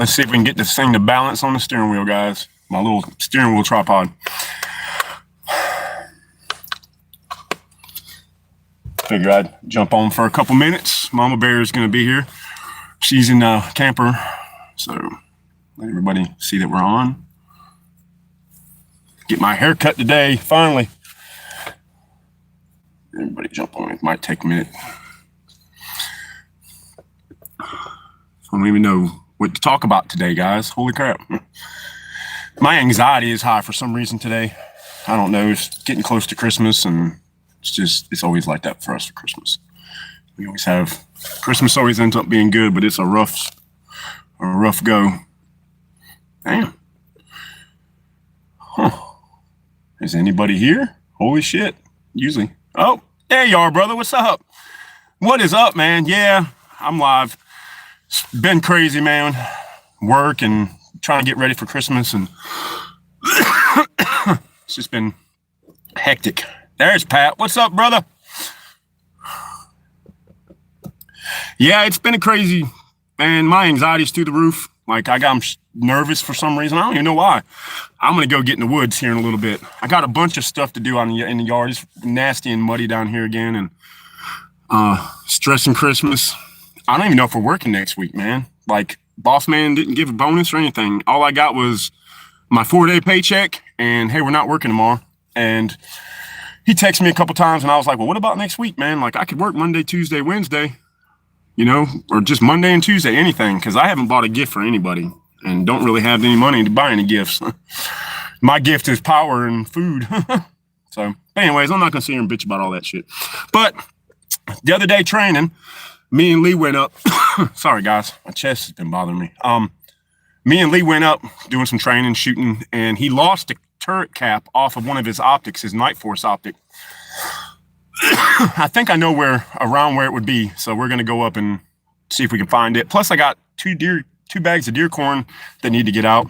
Let's see if we can get this thing to balance on the steering wheel, guys. My little steering wheel tripod. Figure I'd jump on for a couple minutes. Mama Bear is going to be here. She's in the camper, so let everybody see that we're on. Get my hair cut today, finally. Everybody jump on. It might take a minute. I don't even know what to talk about today, guys. Holy crap. My anxiety is high for some reason today. I don't know. It's getting close to Christmas, and it's always like that for us for Christmas. We always have, Christmas always ends up being good, but it's a rough go. Damn. Huh. Is anybody here? Holy shit. Usually. Oh, there you are, brother. What's up? What is up, man? Yeah, I'm live. It's been crazy, man. Work and trying to get ready for Christmas, and it's just been hectic. There's Pat. What's up, brother? Yeah, it's been a crazy, man. My anxiety's through the roof. Like, I'm nervous for some reason. I don't even know why. I'm going to go get in the woods here in a little bit. I got a bunch of stuff to do in the yard. It's nasty and muddy down here again, and stressing Christmas. I don't even know if we're working next week, man. Like, boss man didn't give a bonus or anything. All I got was my 4-day paycheck, and hey, we're not working tomorrow. And he texted me a couple times, and I was like, well, what about next week, man? Like, I could work Monday, Tuesday, Wednesday, you know, or just Monday and Tuesday, anything, because I haven't bought a gift for anybody and don't really have any money to buy any gifts. My gift is power and food. So, anyways, I'm not going to sit here and bitch about all that shit. But the other day training, me and Lee went up. Sorry, guys. My chest has been bothering me. Me and Lee went up doing some training, shooting, and he lost a turret cap off of one of his optics, his Night Force optic. I think I know around where it would be, so we're going to go up and see if we can find it. Plus, I got two bags of deer corn that need to get out.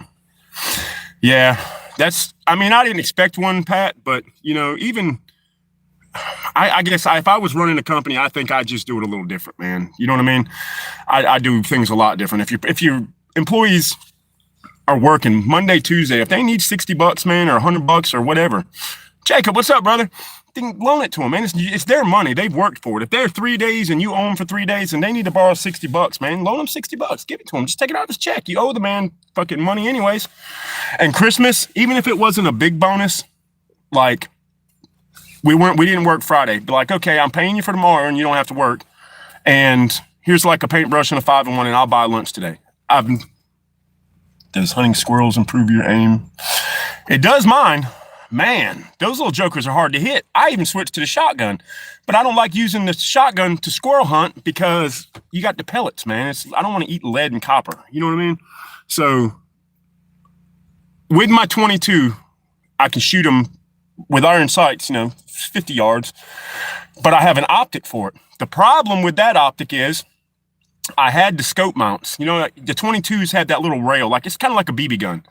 Yeah, I mean, I didn't expect one, Pat, but, you know, even... I guess if I was running a company, I think I'd just do it a little different, man. You know what I mean? I do things a lot different. If your employees are working Monday, Tuesday, if they need $60, man, or $100 or whatever, Jacob, what's up, brother? Then loan it to them, man. It's their money. They've worked for it. If they're 3 days and you owe them for 3 days and they need to borrow $60, man, loan them $60. Give it to them. Just take it out of his check. You owe the man fucking money anyways. And Christmas, even if it wasn't a big bonus, like, we didn't work Friday, but like, okay, I'm paying you for tomorrow and you don't have to work. And here's like a paintbrush and a 5-in-1, and I'll buy lunch today. Does hunting squirrels improve your aim? It does mine. Man, those little jokers are hard to hit. I even switched to the shotgun, but I don't like using the shotgun to squirrel hunt because you got the pellets, man. I don't want to eat lead and copper. You know what I mean? So with my 22, I can shoot them with iron sights, you know, 50 yards, but I have an optic for it. The problem with that optic is I had the scope mounts. You know, the 22s had that little rail, like it's kind of like a BB gun.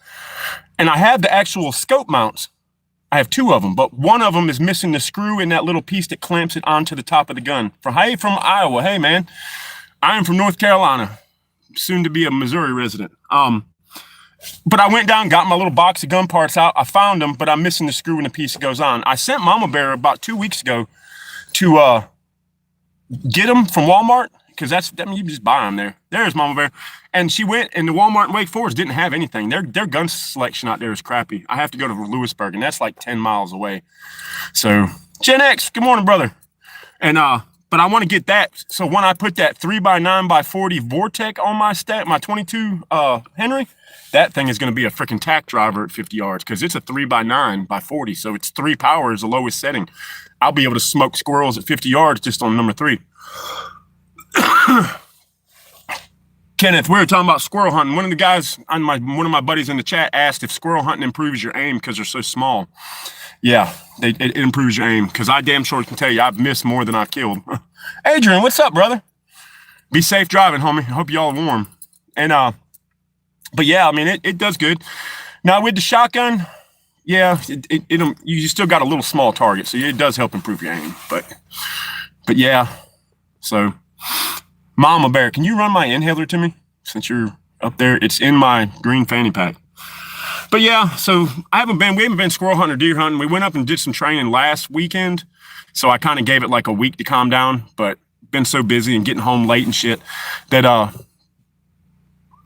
And I have the actual scope mounts. I have 2 of them, but one of them is missing the screw in that little piece that clamps it onto the top of the gun. From Iowa. Hey, man, I am from North Carolina, soon to be a Missouri resident. But I went down, got my little box of gun parts out. I found them, but I'm missing the screw and the piece that goes on. I sent Mama Bear about 2 weeks ago to get them from Walmart, because you just buy them there. There's Mama Bear. And she went, and the Walmart in Wake Forest didn't have anything. Their gun selection out there is crappy. I have to go to Lewisburg, and that's like 10 miles away. So, Gen X, good morning, brother. And but I want to get that. So when I put that 3x9x40 Vortec on my 22 Henry, that thing is going to be a freaking tack driver at 50 yards because it's a 3x9x40. So it's 3 power is the lowest setting. I'll be able to smoke squirrels at 50 yards just on number 3. Kenneth, we were talking about squirrel hunting. One of the guys one of my buddies in the chat asked if squirrel hunting improves your aim because they're so small. Yeah, it improves your aim because I damn sure can tell you I've missed more than I've killed. Adrian, what's up, brother? Be safe driving, homie. I hope y'all are warm. And but yeah, I mean it does good. Now with the shotgun, yeah, you still got a little small target, so it does help improve your aim. But yeah, so Mama Bear, can you run my inhaler to me since you're up there. It's in my green fanny pack. But yeah, so we haven't been squirrel hunting or deer hunting. We went up and did some training last weekend. So I kind of gave it like a week to calm down, but been so busy and getting home late and shit that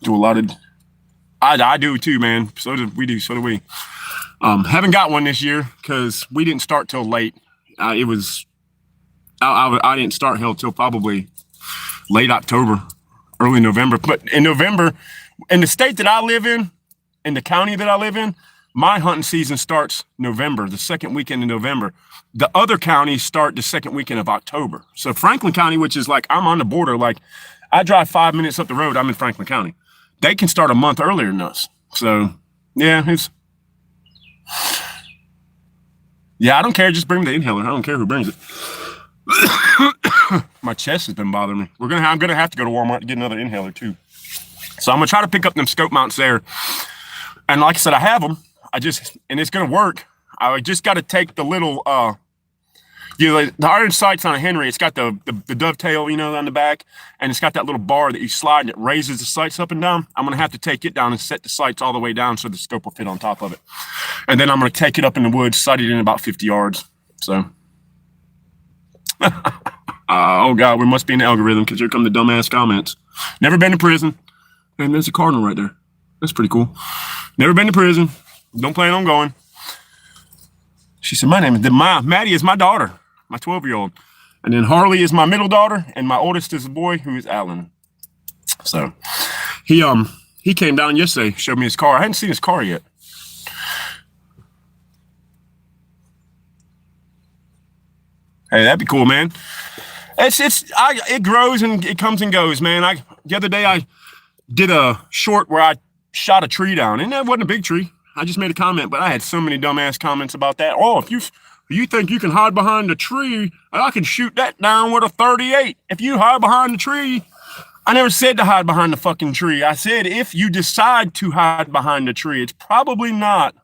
do a lot of, I do too, man. So do we. Haven't got one this year because we didn't start till late. I didn't start till probably late October, early November. But in November, in the state that I live in the county that I live in, my hunting season starts November, the second weekend in November. The other counties start the second weekend of October. So Franklin County, which is like, I'm on the border, like I drive 5 minutes up the road, I'm in Franklin County. They can start a month earlier than us. So yeah, I don't care. Just bring the inhaler. I don't care who brings it. My chest has been bothering me. I'm gonna have to go to Walmart to get another inhaler too. So I'm gonna try to pick up them scope mounts there. And like I said, I have them. And it's gonna work. I just got to take the little, the iron sights on a Henry. It's got the dovetail, on the back, and it's got that little bar that you slide and it raises the sights up and down. I'm gonna have to take it down and set the sights all the way down so the scope will fit on top of it. And then I'm gonna take it up in the woods, sight it in about 50 yards. So, oh God, we must be in the algorithm because here come the dumbass comments. Never been to prison, and there's a cardinal right there. That's pretty cool. Never been to prison. Don't plan on going. She said, Maddie is my daughter, my 12-year-old. And then Harley is my middle daughter, and my oldest is a boy who is Alan. So he came down yesterday, showed me his car. I hadn't seen his car yet. Hey, that'd be cool, man. It grows and it comes and goes, man. The other day I did a short where I shot a tree down, and that wasn't a big tree. I just made a comment, but I had so many dumbass comments about that. Oh, if you think you can hide behind a tree, I can shoot that down with a 38. If you hide behind the tree, I never said to hide behind the fucking tree. I said if you decide to hide behind the tree, it's probably not.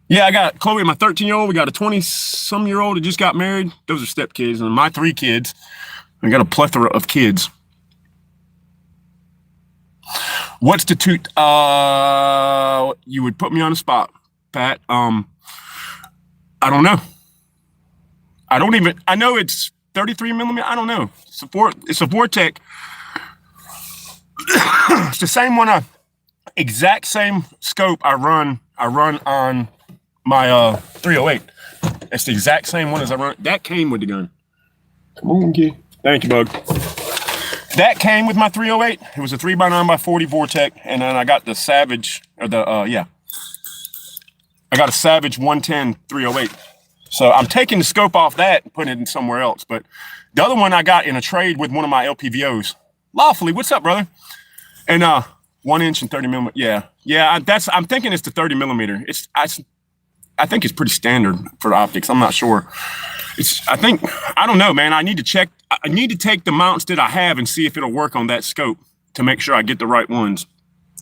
Yeah, I got Chloe, my 13-year-old. We got a 20-some-year-old that just got married. Those are stepkids, and my 3 kids. I got a plethora of kids. What's the toot? You would put me on the spot, Pat. I don't know. I know it's 33 millimeter. I don't know. It's a Vortec. It's the same one. Exact same scope I run on my 308. It's the exact same one as I run. That came with the gun. Come on, kid. Thank you, bug. That came with my 308. It was a 3x9x40 Vortec, and then I got the Savage, I got a Savage 110 308. So I'm taking the scope off that and putting it in somewhere else. But the other one I got in a trade with one of my LPVOs. Lawfully, what's up, brother? And 1 inch and 30 millimeter. Yeah. I'm thinking it's the 30 millimeter. I think it's pretty standard for optics. I'm not sure. I don't know, man. I need to check. I need to take the mounts that I have and see if it'll work on that scope to make sure I get the right ones.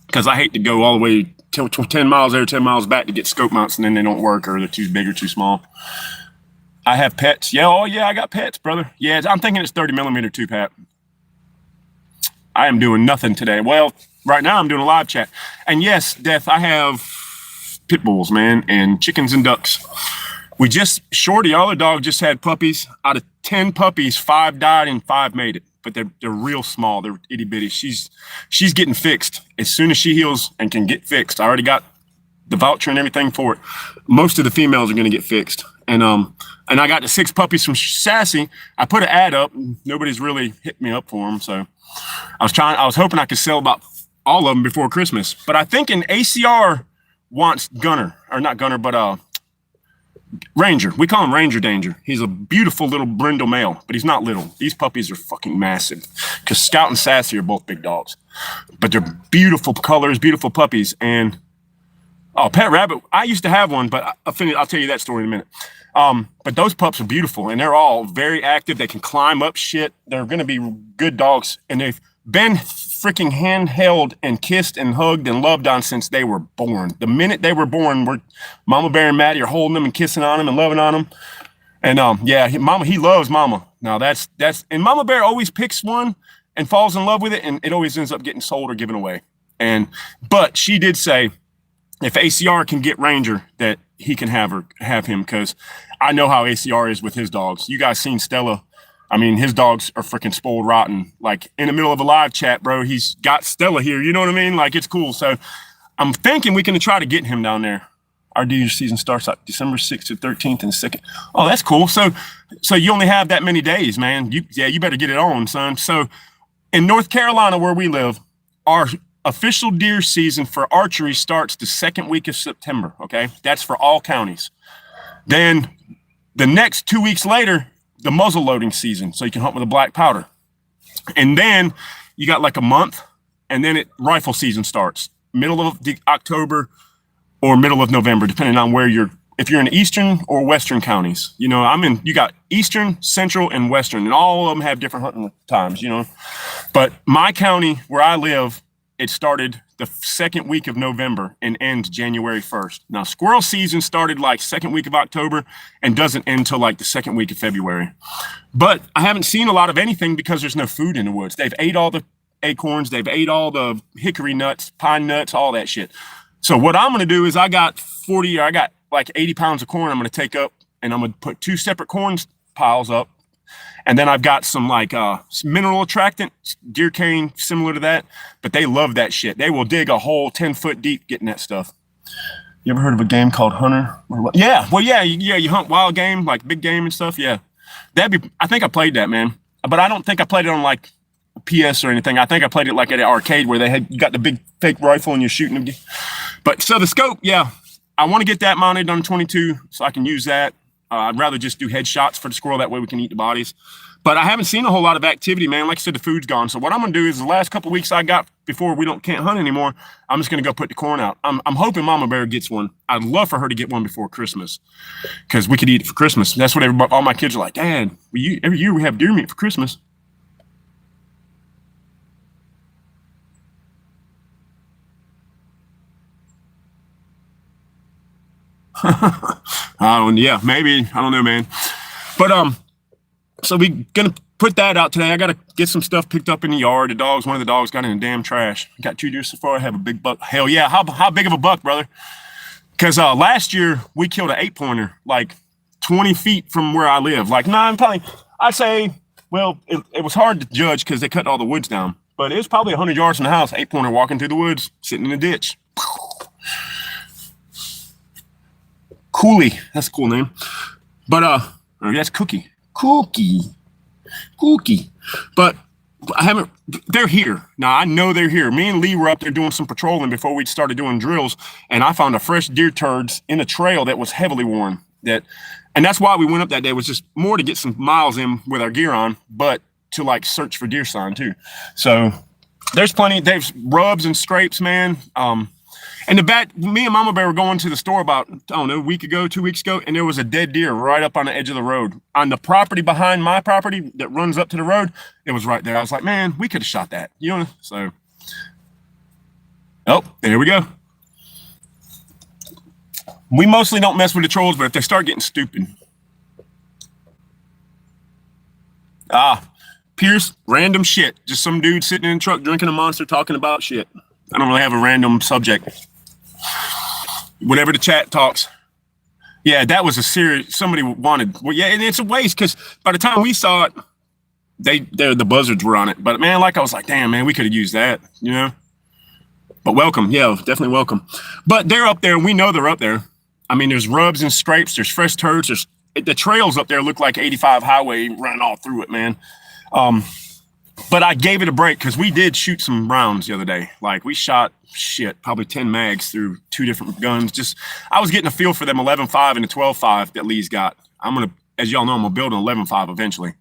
Because I hate to go all the way 10 miles there, 10 miles back to get scope mounts and then they don't work or they're too big or too small. I have pets. Yeah, I got pets, brother. Yeah, I'm thinking it's 30 millimeter too, Pat. I am doing nothing today. Well, right now I'm doing a live chat. And yes, Death, I have pit bulls, man, and chickens and ducks. Shorty, our other dog, just had puppies. Out of 10 puppies, 5 died and 5 made it. But they're real small. They're itty bitty. She's getting fixed as soon as she heals and can get fixed. I already got the voucher and everything for it. Most of the females are going to get fixed. And I got the 6 puppies from Sassy. I put an ad up. Nobody's really hit me up for them. So I was hoping I could sell about all of them before Christmas. But I think an ACR wants Gunner, or not Gunner, but Ranger. We call him Ranger Danger. He's a beautiful little brindle male, but he's not little. These puppies are fucking massive because Scout and Sassy are both big dogs, but they're beautiful colors, beautiful puppies. And Pet Rabbit, I used to have one, but I'll tell you that story in a minute. But those pups are beautiful and they're all very active. They can climb up shit. They're going to be good dogs. And they've been freaking handheld and kissed and hugged and loved on since they were born. The minute they were born, Mama Bear and Maddie are holding them and kissing on them and loving on them. And he loves Mama. Now that's and Mama Bear always picks one and falls in love with it, and it always ends up getting sold or given away. But she did say if ACR can get Ranger, that he can have him, because I know how ACR is with his dogs. You guys seen Stella. I mean, his dogs are freaking spoiled rotten. Like, in the middle of a live chat, bro, he's got Stella here. You know what I mean? Like, it's cool. So I'm thinking we can try to get him down there. Our deer season starts like December 6th to 13th and 2nd. Oh, that's cool. So you only have that many days, man. You better get it on, son. So in North Carolina, where we live, our official deer season for archery starts the second week of September, okay? That's for all counties. Then the next 2 weeks later, the muzzle loading season, so you can hunt with a black powder. And then you got like a month, and then rifle season starts, middle of October or middle of November, depending on if you're in eastern or western counties. You know, you got eastern, central, and western, and all of them have different hunting times, you know. But my county, where I live, it started the second week of November and ends January 1st. Now, squirrel season started like second week of October and doesn't end till like the second week of February. But I haven't seen a lot of anything because there's no food in the woods. They've ate all the acorns. They've ate all the hickory nuts, pine nuts, all that shit. So what I'm going to do is I got like 80 pounds of corn I'm going to take up, and I'm going to put 2 separate corn piles up. And then I've got some like mineral attractant, deer cane, similar to that. But they love that shit. They will dig a hole 10 foot deep getting that stuff. You ever heard of a game called Hunter? Yeah, well, yeah, you hunt wild game, like big game and stuff. Yeah, I think I played that, man. But I don't think I played it on like PS or anything. I think I played it like at an arcade where you got the big fake rifle and you're shooting them. But so the scope, yeah, I want to get that mounted on 22 so I can use that. I'd rather just do headshots for the squirrel. That way we can eat the bodies. But I haven't seen a whole lot of activity, man. Like I said, the food's gone. So what I'm going to do is the last couple of weeks I got before we can't hunt anymore, I'm just going to go put the corn out. I'm hoping Mama Bear gets one. I'd love for her to get one before Christmas, because we could eat it for Christmas. That's what all my kids are like, Dad, every year we have deer meat for Christmas. Yeah, maybe. I don't know, man. But so we gonna put that out today. I gotta get some stuff picked up in the yard. One of the dogs got in the damn trash. Got 2 deer so far. I have a big buck. Hell yeah. How big of a buck, brother? Because last year we killed an 8-pointer like 20 feet from where I live. Like, I'd say, well, it was hard to judge because they cut all the woods down. But it was probably 100 yards from the house. 8-pointer walking through the woods, sitting in a ditch. Cooley, that's a cool name. But that's Cookie. But they're here. Now I know they're here. Me and Lee were up there doing some patrolling before we started doing drills, and I found a fresh deer turds in a trail that was heavily worn. And that's why we went up that day, was just more to get some miles in with our gear on, but to like search for deer sign too. So there's there's rubs and scrapes, man. And me and Mama Bear were going to the store about, I don't know, a week ago, 2 weeks ago, and there was a dead deer right up on the edge of the road. On the property behind my property that runs up to the road, it was right there. I was like, man, we could have shot that, you know? So, oh, there we go. We mostly don't mess with the trolls, but if they start getting stupid. Pierce, random shit. Just some dude sitting in a truck drinking a Monster talking about shit. I don't really have a random subject. Whatever the chat talks. Yeah, that was somebody wanted. Well, yeah, and it's a waste because by the time we saw it, the buzzards were on it. But man, I was like, damn, man, we could have used that, you know? But welcome. Yeah, definitely welcome. But they're up there, and we know they're up there. I mean, there's rubs and scrapes. There's fresh turds. The trails up there look like 85 highway running all through it, man. But I gave it a break because we did shoot some rounds the other day. Like, we shot probably 10 mags through 2 different guns. I was getting a feel for them 11.5 and the 12.5 that Lee's got. As y'all know, I'm gonna build an 11.5 eventually.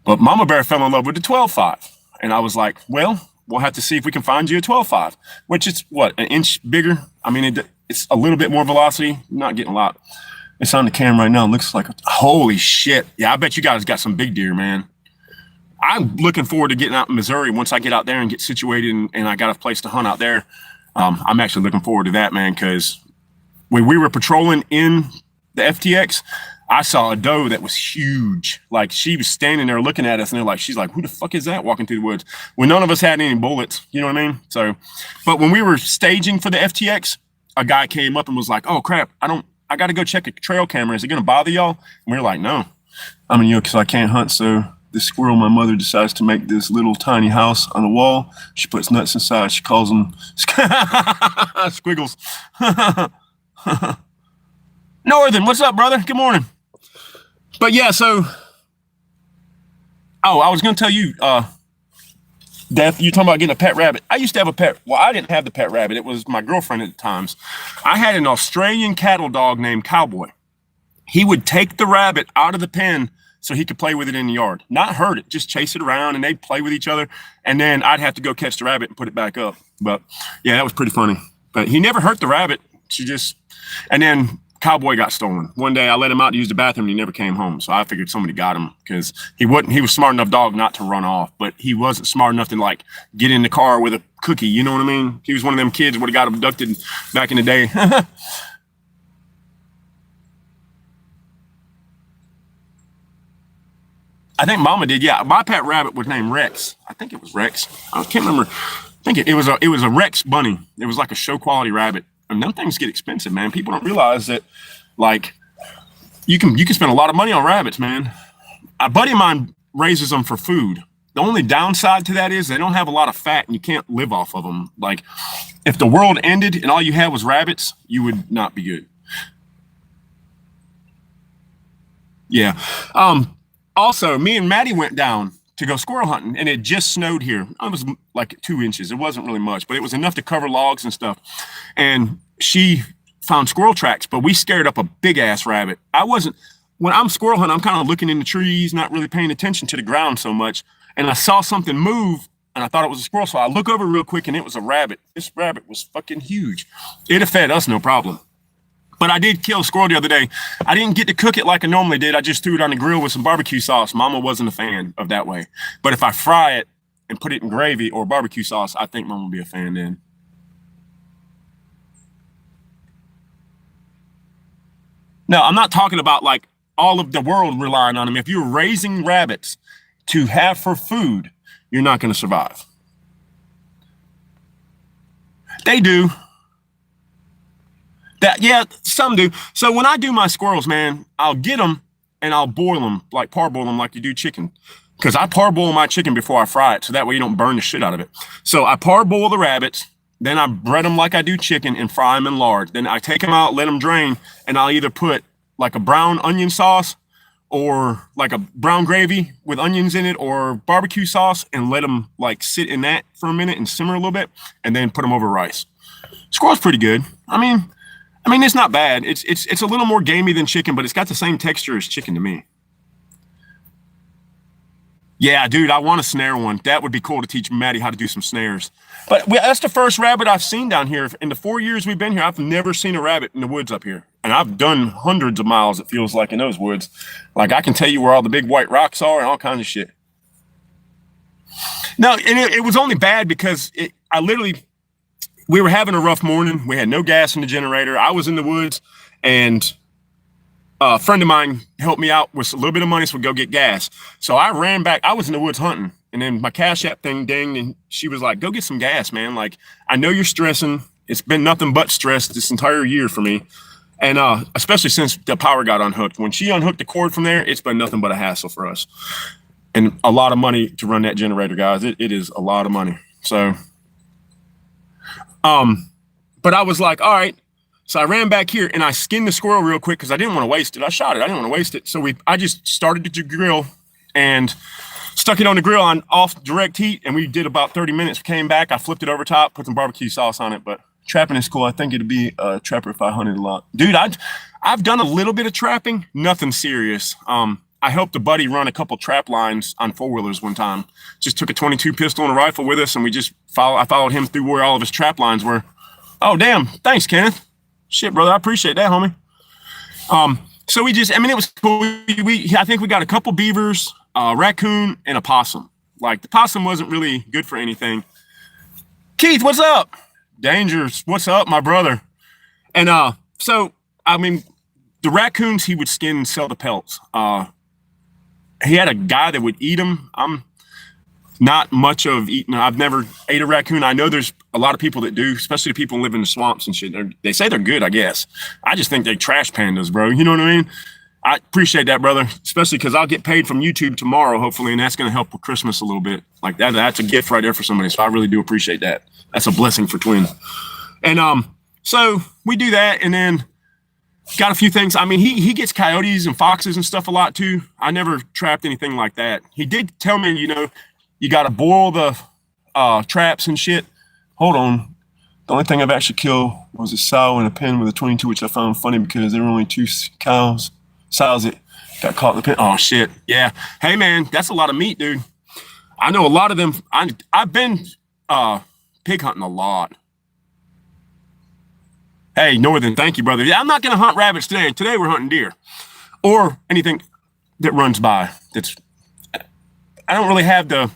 But Mama Bear fell in love with the 12.5, and I was like, well, we'll have to see if we can find you a 12.5, which is what, an inch bigger. I mean, it's a little bit more velocity. I'm not getting a lot. It's on the camera right now. It looks like holy shit. Yeah, I bet you guys got some big deer, man. I'm looking forward to getting out in Missouri once I get out there and get situated and I got a place to hunt out there. I'm actually looking forward to that, man, because when we were patrolling in the FTX, I saw a doe that was huge. Like she was standing there looking at us, and they're like, she's like, who the fuck is that walking through the woods? When none of us had any bullets, you know what I mean? So, but when we were staging for the FTX, a guy came up and was like, oh crap, I got to go check a trail camera. Is it going to bother y'all? And we were like, no. I mean, because I can't hunt. So the squirrel, my mother decides to make this little tiny house on the wall. She puts nuts inside. She calls them squiggles. Northern, what's up, brother? Good morning. But yeah, so, oh, I was going to tell you, Death, you're talking about getting a pet rabbit. I used to have a pet. Well, I didn't have the pet rabbit. It was my girlfriend at the times. I had an Australian cattle dog named Cowboy. He would take the rabbit out of the pen so he could play with it in the yard. Not hurt it, just chase it around, and they'd play with each other. And then I'd have to go catch the rabbit and put it back up. But yeah, that was pretty funny. But he never hurt the rabbit. And then Cowboy got stolen. One day I let him out to use the bathroom and he never came home. So I figured somebody got him because he was smart enough dog not to run off, but he wasn't smart enough to like get in the car with a cookie. You know what I mean? He was one of them kids would have got abducted back in the day. I think Mama did. Yeah, my pet rabbit was named Rex. I think it was Rex. I can't remember. I think it was a Rex bunny. It was like a show quality rabbit. And them things get expensive, man. People don't realize that, like, you can spend a lot of money on rabbits, man. A buddy of mine raises them for food. The only downside to that is they don't have a lot of fat, and you can't live off of them. Like, if the world ended and all you had was rabbits, you would not be good. Yeah. Also, me and Maddie went down to go squirrel hunting, and it just snowed here. It was like 2 inches. It wasn't really much, but it was enough to cover logs and stuff. And she found squirrel tracks, but we scared up a big ass rabbit. When I'm squirrel hunting, I'm kind of looking in the trees, not really paying attention to the ground so much. And I saw something move, and I thought it was a squirrel. So I look over real quick, and it was a rabbit. This rabbit was fucking huge. It'd have fed us no problem. But I did kill a squirrel the other day. I didn't get to cook it like I normally did. I just threw it on the grill with some barbecue sauce. Mama wasn't a fan of that way. But if I fry it and put it in gravy or barbecue sauce, I think Mama will be a fan then. No, I'm not talking about like all of the world relying on them. If you're raising rabbits to have for food, you're not going to survive. They do. Yeah, some do. So when I do my squirrels, man, I'll get them and I'll boil them, like parboil them like you do chicken. Because I parboil my chicken before I fry it, so that way you don't burn the shit out of it. So I parboil the rabbits, then I bread them like I do chicken and fry them in lard. Then I take them out, let them drain, and I'll either put like a brown onion sauce or like a brown gravy with onions in it or barbecue sauce and let them like sit in that for a minute and simmer a little bit and then put them over rice. Squirrel's pretty good. I mean, it's not bad. It's a little more gamey than chicken, but it's got the same texture as chicken to me. Yeah, dude, I want a snare one. That would be cool to teach Maddie how to do some snares. But that's the first rabbit I've seen down here. In the 4 years we've been here, I've never seen a rabbit in the woods up here. And I've done hundreds of miles, it feels like, in those woods. Like, I can tell you where all the big white rocks are and all kinds of shit. No, and it was only bad because we were having a rough morning. We had no gas in the generator. I was in the woods, and a friend of mine helped me out with a little bit of money, so we go get gas. So I ran back. I was in the woods hunting, and then my Cash App thing dinged, and she was like, go get some gas, man. Like, I know you're stressing. It's been nothing but stress this entire year for me. And especially since the power got unhooked. When she unhooked the cord from there, it's been nothing but a hassle for us. And a lot of money to run that generator, guys. It is a lot of money. So, but I was like, all right. So I ran back here and I skinned the squirrel real quick because I didn't want to waste it. I shot it. I didn't want to waste it. So I just started the grill and stuck it on the grill on off direct heat. And we did about 30 minutes. Came back. I flipped it over top, put some barbecue sauce on it. But trapping is cool. I think it'd be a trapper if I hunted a lot. Dude, I've done a little bit of trapping. Nothing serious. I helped a buddy run a couple trap lines on 4-wheelers one time. Just took a 22 pistol and a rifle with us, and I followed him through where all of his trap lines were. Oh, damn. Thanks, Kenneth. Shit, brother. I appreciate that, homie. So it was cool. I think we got a couple beavers, a raccoon, and a possum. Like, the possum wasn't really good for anything. Keith, what's up? Dangerous. What's up, my brother? And The raccoons he would skin and sell the pelts. He had a guy that would eat them. I'm not much of eating. I've never ate a raccoon. I know there's a lot of people that do, especially people who live in the swamps and shit. They say they're good, I guess. I just think they trash pandas, bro. You know what I mean? I appreciate that, brother, especially because I'll get paid from YouTube tomorrow, hopefully, and that's going to help with Christmas a little bit. Like that's a gift right there for somebody. So I really do appreciate that. That's a blessing for twins. And so we do that, and then got a few things. I mean, he gets coyotes and foxes and stuff a lot too. I never trapped anything like that. He did tell me, you got to boil the traps and shit. Hold on. The only thing I've actually killed was a sow in a pen with a 22, which I found funny because there were only 2 sows that got caught in the pen. Oh, shit. Yeah. Hey, man, that's a lot of meat, dude. I know a lot of them. I've been pig hunting a lot. Hey, Northern, thank you, brother. Yeah, I'm not going to hunt rabbits today. Today we're hunting deer or anything that runs by. I don't really have the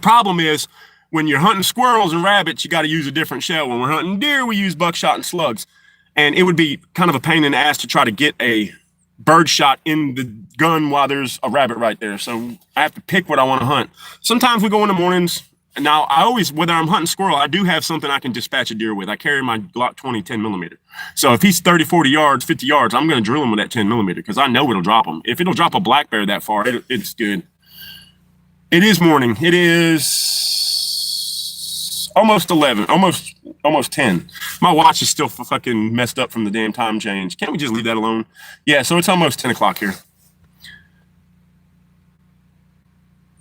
problem is when you're hunting squirrels and rabbits, you got to use a different shell. When we're hunting deer, we use buckshot and slugs. And it would be kind of a pain in the ass to try to get a bird shot in the gun while there's a rabbit right there. So I have to pick what I want to hunt. Sometimes we go in the mornings. Now, I always, whether I'm hunting squirrel, I do have something I can dispatch a deer with. I carry my Glock 20 10 millimeter. So if he's 30, 40 yards, 50 yards, I'm going to drill him with that 10 millimeter because I know it'll drop him. If it'll drop a black bear that far, it's good. It is morning. It is almost 11, almost 10. My watch is still fucking messed up from the damn time change. Can't we just leave that alone? Yeah, so it's almost 10 o'clock here.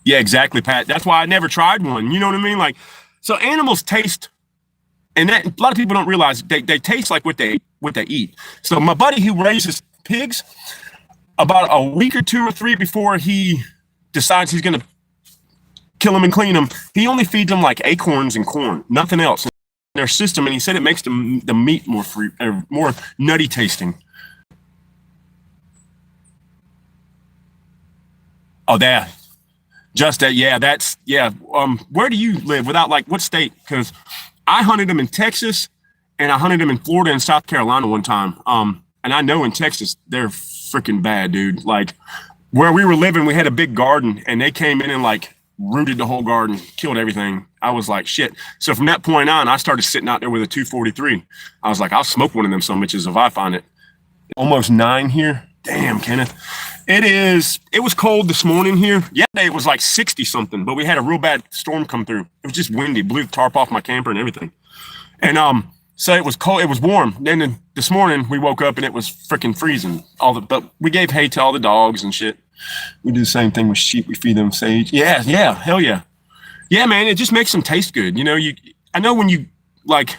Yeah, exactly, Pat. That's why I never tried one. You know what I mean? Like, so animals taste, and that a lot of people don't realize they taste like what they eat. So my buddy who raises pigs, about a week or 2 or 3 before he decides he's gonna kill them and clean them, he only feeds them like acorns and corn, nothing else in their system. And he said it makes the meat more nutty tasting. Oh, that. Just that, yeah, that's, yeah. Where do you live? Without, like, what state? Because I hunted them in Texas, and I hunted them in Florida and South Carolina one time. And I know in Texas, they're freaking bad, dude. Like, where we were living, we had a big garden, and they came in and, like, rooted the whole garden, killed everything. I was like, shit. So from that point on, I started sitting out there with a 243. I was like, I'll smoke one of them some bitches if I find it. Almost 9 here. Damn, Kenneth. It was cold this morning here. Yesterday it was like 60 something, but we had a real bad storm come through. It was just windy, blew the tarp off my camper and everything. And so it was cold, it was warm. Then this morning we woke up and it was freaking freezing. But we gave hay to all the dogs and shit. We do the same thing with sheep. We feed them sage. Yeah, hell yeah. Yeah, man, it just makes them taste good. I know when you like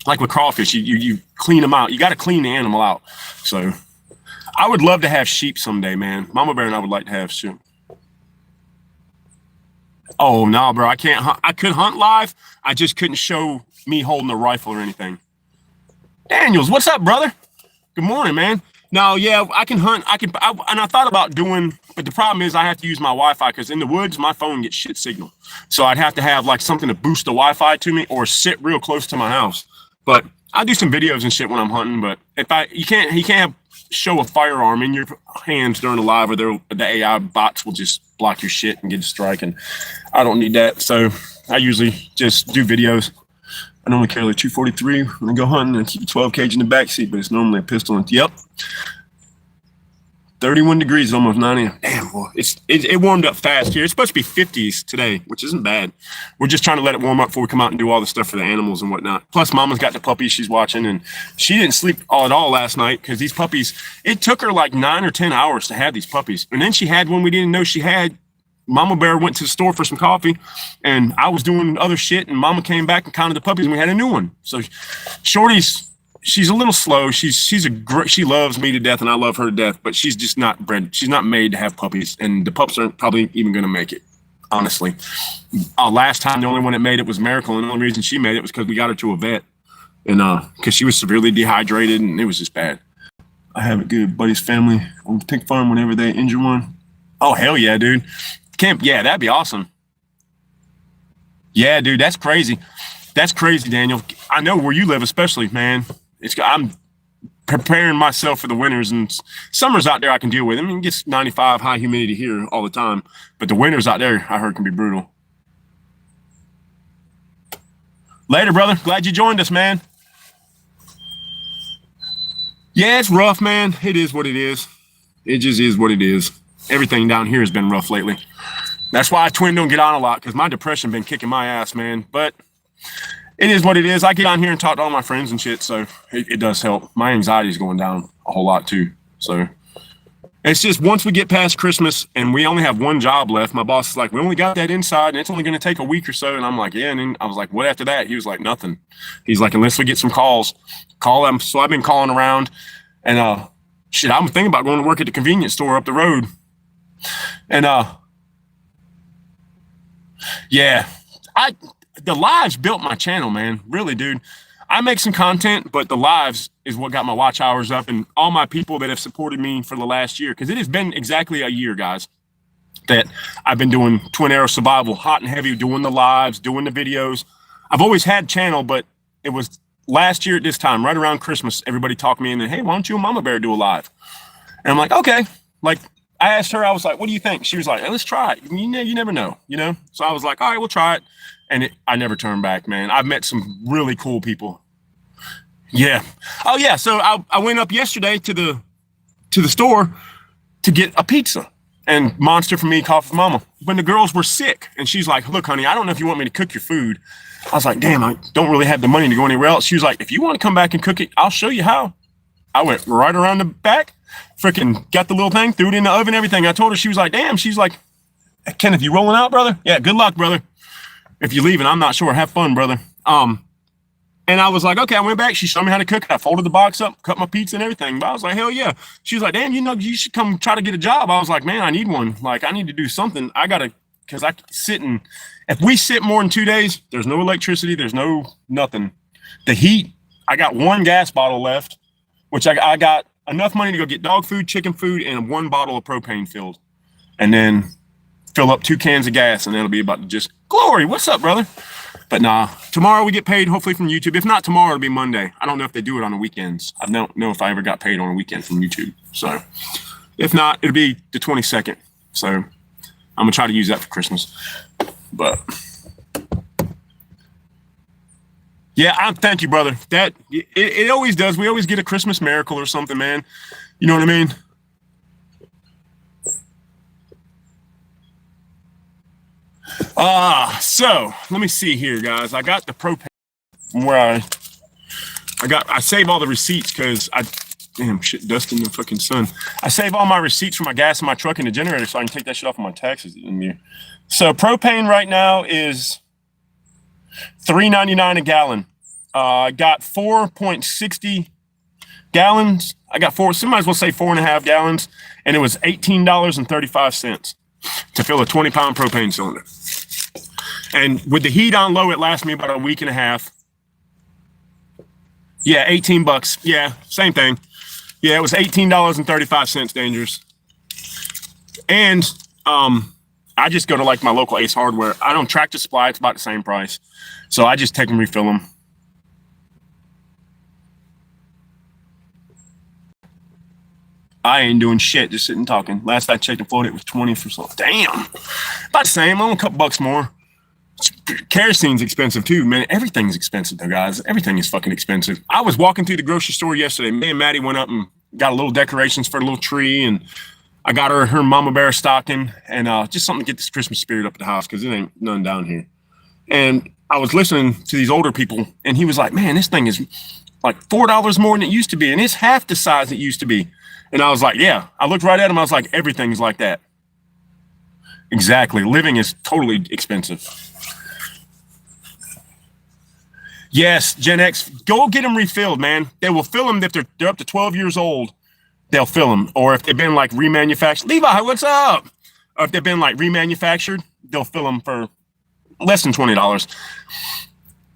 with crawfish, you clean them out. You got to clean the animal out. So I would love to have sheep someday, man. Mama Bear and I would like to have sheep. Oh, no, bro. I can't hunt. I could hunt live. I just couldn't show me holding a rifle or anything. Daniels, what's up, brother? Good morning, man. No, yeah, I can hunt. And I thought about doing, but the problem is I have to use my Wi-Fi because in the woods, my phone gets shit signal. So I'd have to have like something to boost the Wi-Fi to me or sit real close to my house. But I do some videos and shit when I'm hunting. But you can't show a firearm in your hands during a live, or the AI bots will just block your shit and get a strike. And I don't need that. So I usually just do videos. I normally carry like 243 when I go hunting and keep a 12 gauge in the back seat, but it's normally a pistol. And yep, 31 degrees, almost 90. Damn, boy, it warmed up fast here. It's supposed to be 50s today, which isn't bad. We're just trying to let it warm up before we come out and do all the stuff for the animals and whatnot. Plus, Mama's got the puppies she's watching, and she didn't sleep at all last night because these puppies, it took her like 9 or 10 hours to have these puppies. And then she had one we didn't know she had. Mama Bear went to the store for some coffee, and I was doing other shit, and Mama came back and counted the puppies, and we had a new one. So Shorty's, she's a little slow. She loves me to death, and I love her to death, but she's just not bred. She's not made to have puppies, and the pups aren't probably even going to make it, honestly. Last time, the only one that made it was Miracle, and the only reason she made it was because we got her to a vet, and because she was severely dehydrated, and it was just bad. I have a good buddy's family on the pig farm whenever they injure one. Oh, hell yeah, dude. Camp, yeah, that'd be awesome. Yeah, dude, that's crazy. That's crazy, Daniel. I know where you live, especially, man. preparing myself for the winters and summers out there I can deal with. I mean, it gets 95 high humidity here all the time, but the winters out there I heard can be brutal. Later, brother. Glad you joined us, man. Yeah, it's rough, man. It is what it is. It just is what it is. Everything down here has been rough lately. That's why Twin don't get on a lot, because my depression been kicking my ass, man. But it is what it is. I get on here and talk to all my friends and shit, so it does help. My anxiety is going down a whole lot too. So it's just once we get past Christmas and we only have one job left, my boss is like, we only got that inside and it's only going to take a week or so. And I'm like, yeah. And then I was like, what after that? He was like, nothing. He's like, unless we get some calls, call them. So I've been calling around and shit, I'm thinking about going to work at the convenience store up the road. And yeah, the lives built my channel, man. Really, dude. I make some content, but the lives is what got my watch hours up, and all my people that have supported me for the last year, because it has been exactly a year, guys, that I've been doing Twin Arrows Survival, hot and heavy, doing the lives, doing the videos. I've always had channel, but it was last year at this time, right around Christmas, everybody talked me in and, hey, why don't you and Mama Bear do a live? And I'm like, okay. Like, I asked her, I was like, what do you think? She was like, hey, let's try it. You never know, you know? So I was like, all right, we'll try it. And I never turned back, man. I've met some really cool people. Yeah. Oh, yeah. So I went up yesterday to the store to get a pizza and Monster for me, coffee for Mama. When the girls were sick, and she's like, look, honey, I don't know if you want me to cook your food. I was like, damn, I don't really have the money to go anywhere else. She was like, if you want to come back and cook it, I'll show you how. I went right around the back, freaking got the little thing, threw it in the oven, everything. I told her, she was like, damn. She's like, Kenneth, you rolling out, brother? Yeah, good luck, brother. If you're leaving, I'm not sure. Have fun, brother. And I was like, okay, I went back. She showed me how to cook. I folded the box up, cut my pizza and everything. But I was like, hell yeah. She was like, damn, you should come try to get a job. I was like, man, I need one. Like, I need to do something. Because I sit and, if we sit more than 2 days, there's no electricity. There's no nothing. The heat, I got one gas bottle left, which I got enough money to go get dog food, chicken food, and 1 bottle of propane filled. And then fill up 2 cans of gas, and it'll be about to just glory. What's up, brother? But nah, tomorrow we get paid, hopefully from YouTube. If not tomorrow, it'll be Monday. I don't know if they do it on the weekends. I don't know if I ever got paid on a weekend from YouTube. So if not, it'll be the 22nd. So I'm gonna try to use that for Christmas. But yeah, thank you, brother. That it always does. We always get a Christmas miracle or something, man. You know what I mean? So let me see here, guys. I got the propane from where I save all the receipts because damn shit, dust in the fucking sun. I save all my receipts for my gas in my truck and the generator so I can take that shit off of my taxes in there. So propane right now is $3.99 a gallon. I got 4.60 gallons. I got somebody as well say 4.5 gallons, and it was $18.35 to fill a 20-pound propane cylinder. And with the heat on low, it lasts me about a week and a half. Yeah, 18 bucks. Yeah, same thing. Yeah, it was $18.35, Dangerous. And I just go to like my local Ace Hardware. I don't Tractor Supply. It's about the same price. So I just take them, refill them. I ain't doing shit, just sitting talking. Last I checked and floated, it was 20 for so. Damn. About the same, only a couple bucks more. Kerosene's expensive too, man. Everything's expensive though, guys. Everything is fucking expensive. I was walking through the grocery store yesterday. Me and Maddie went up and got a little decorations for a little tree, and I got her Mama Bear stocking, and just something to get this Christmas spirit up at the house because it ain't none down here. And I was listening to these older people, and he was like, man, this thing is like $4 more than it used to be, and it's half the size it used to be. And I was like, yeah. I looked right at him. I was like, everything's like that. Exactly. Living is totally expensive. Yes, Gen X, go get them refilled, man. They will fill them if they're up to 12 years old. They'll fill them. Or if they've been like remanufactured. Levi, what's up? Or if they've been like remanufactured, they'll fill them for less than $20.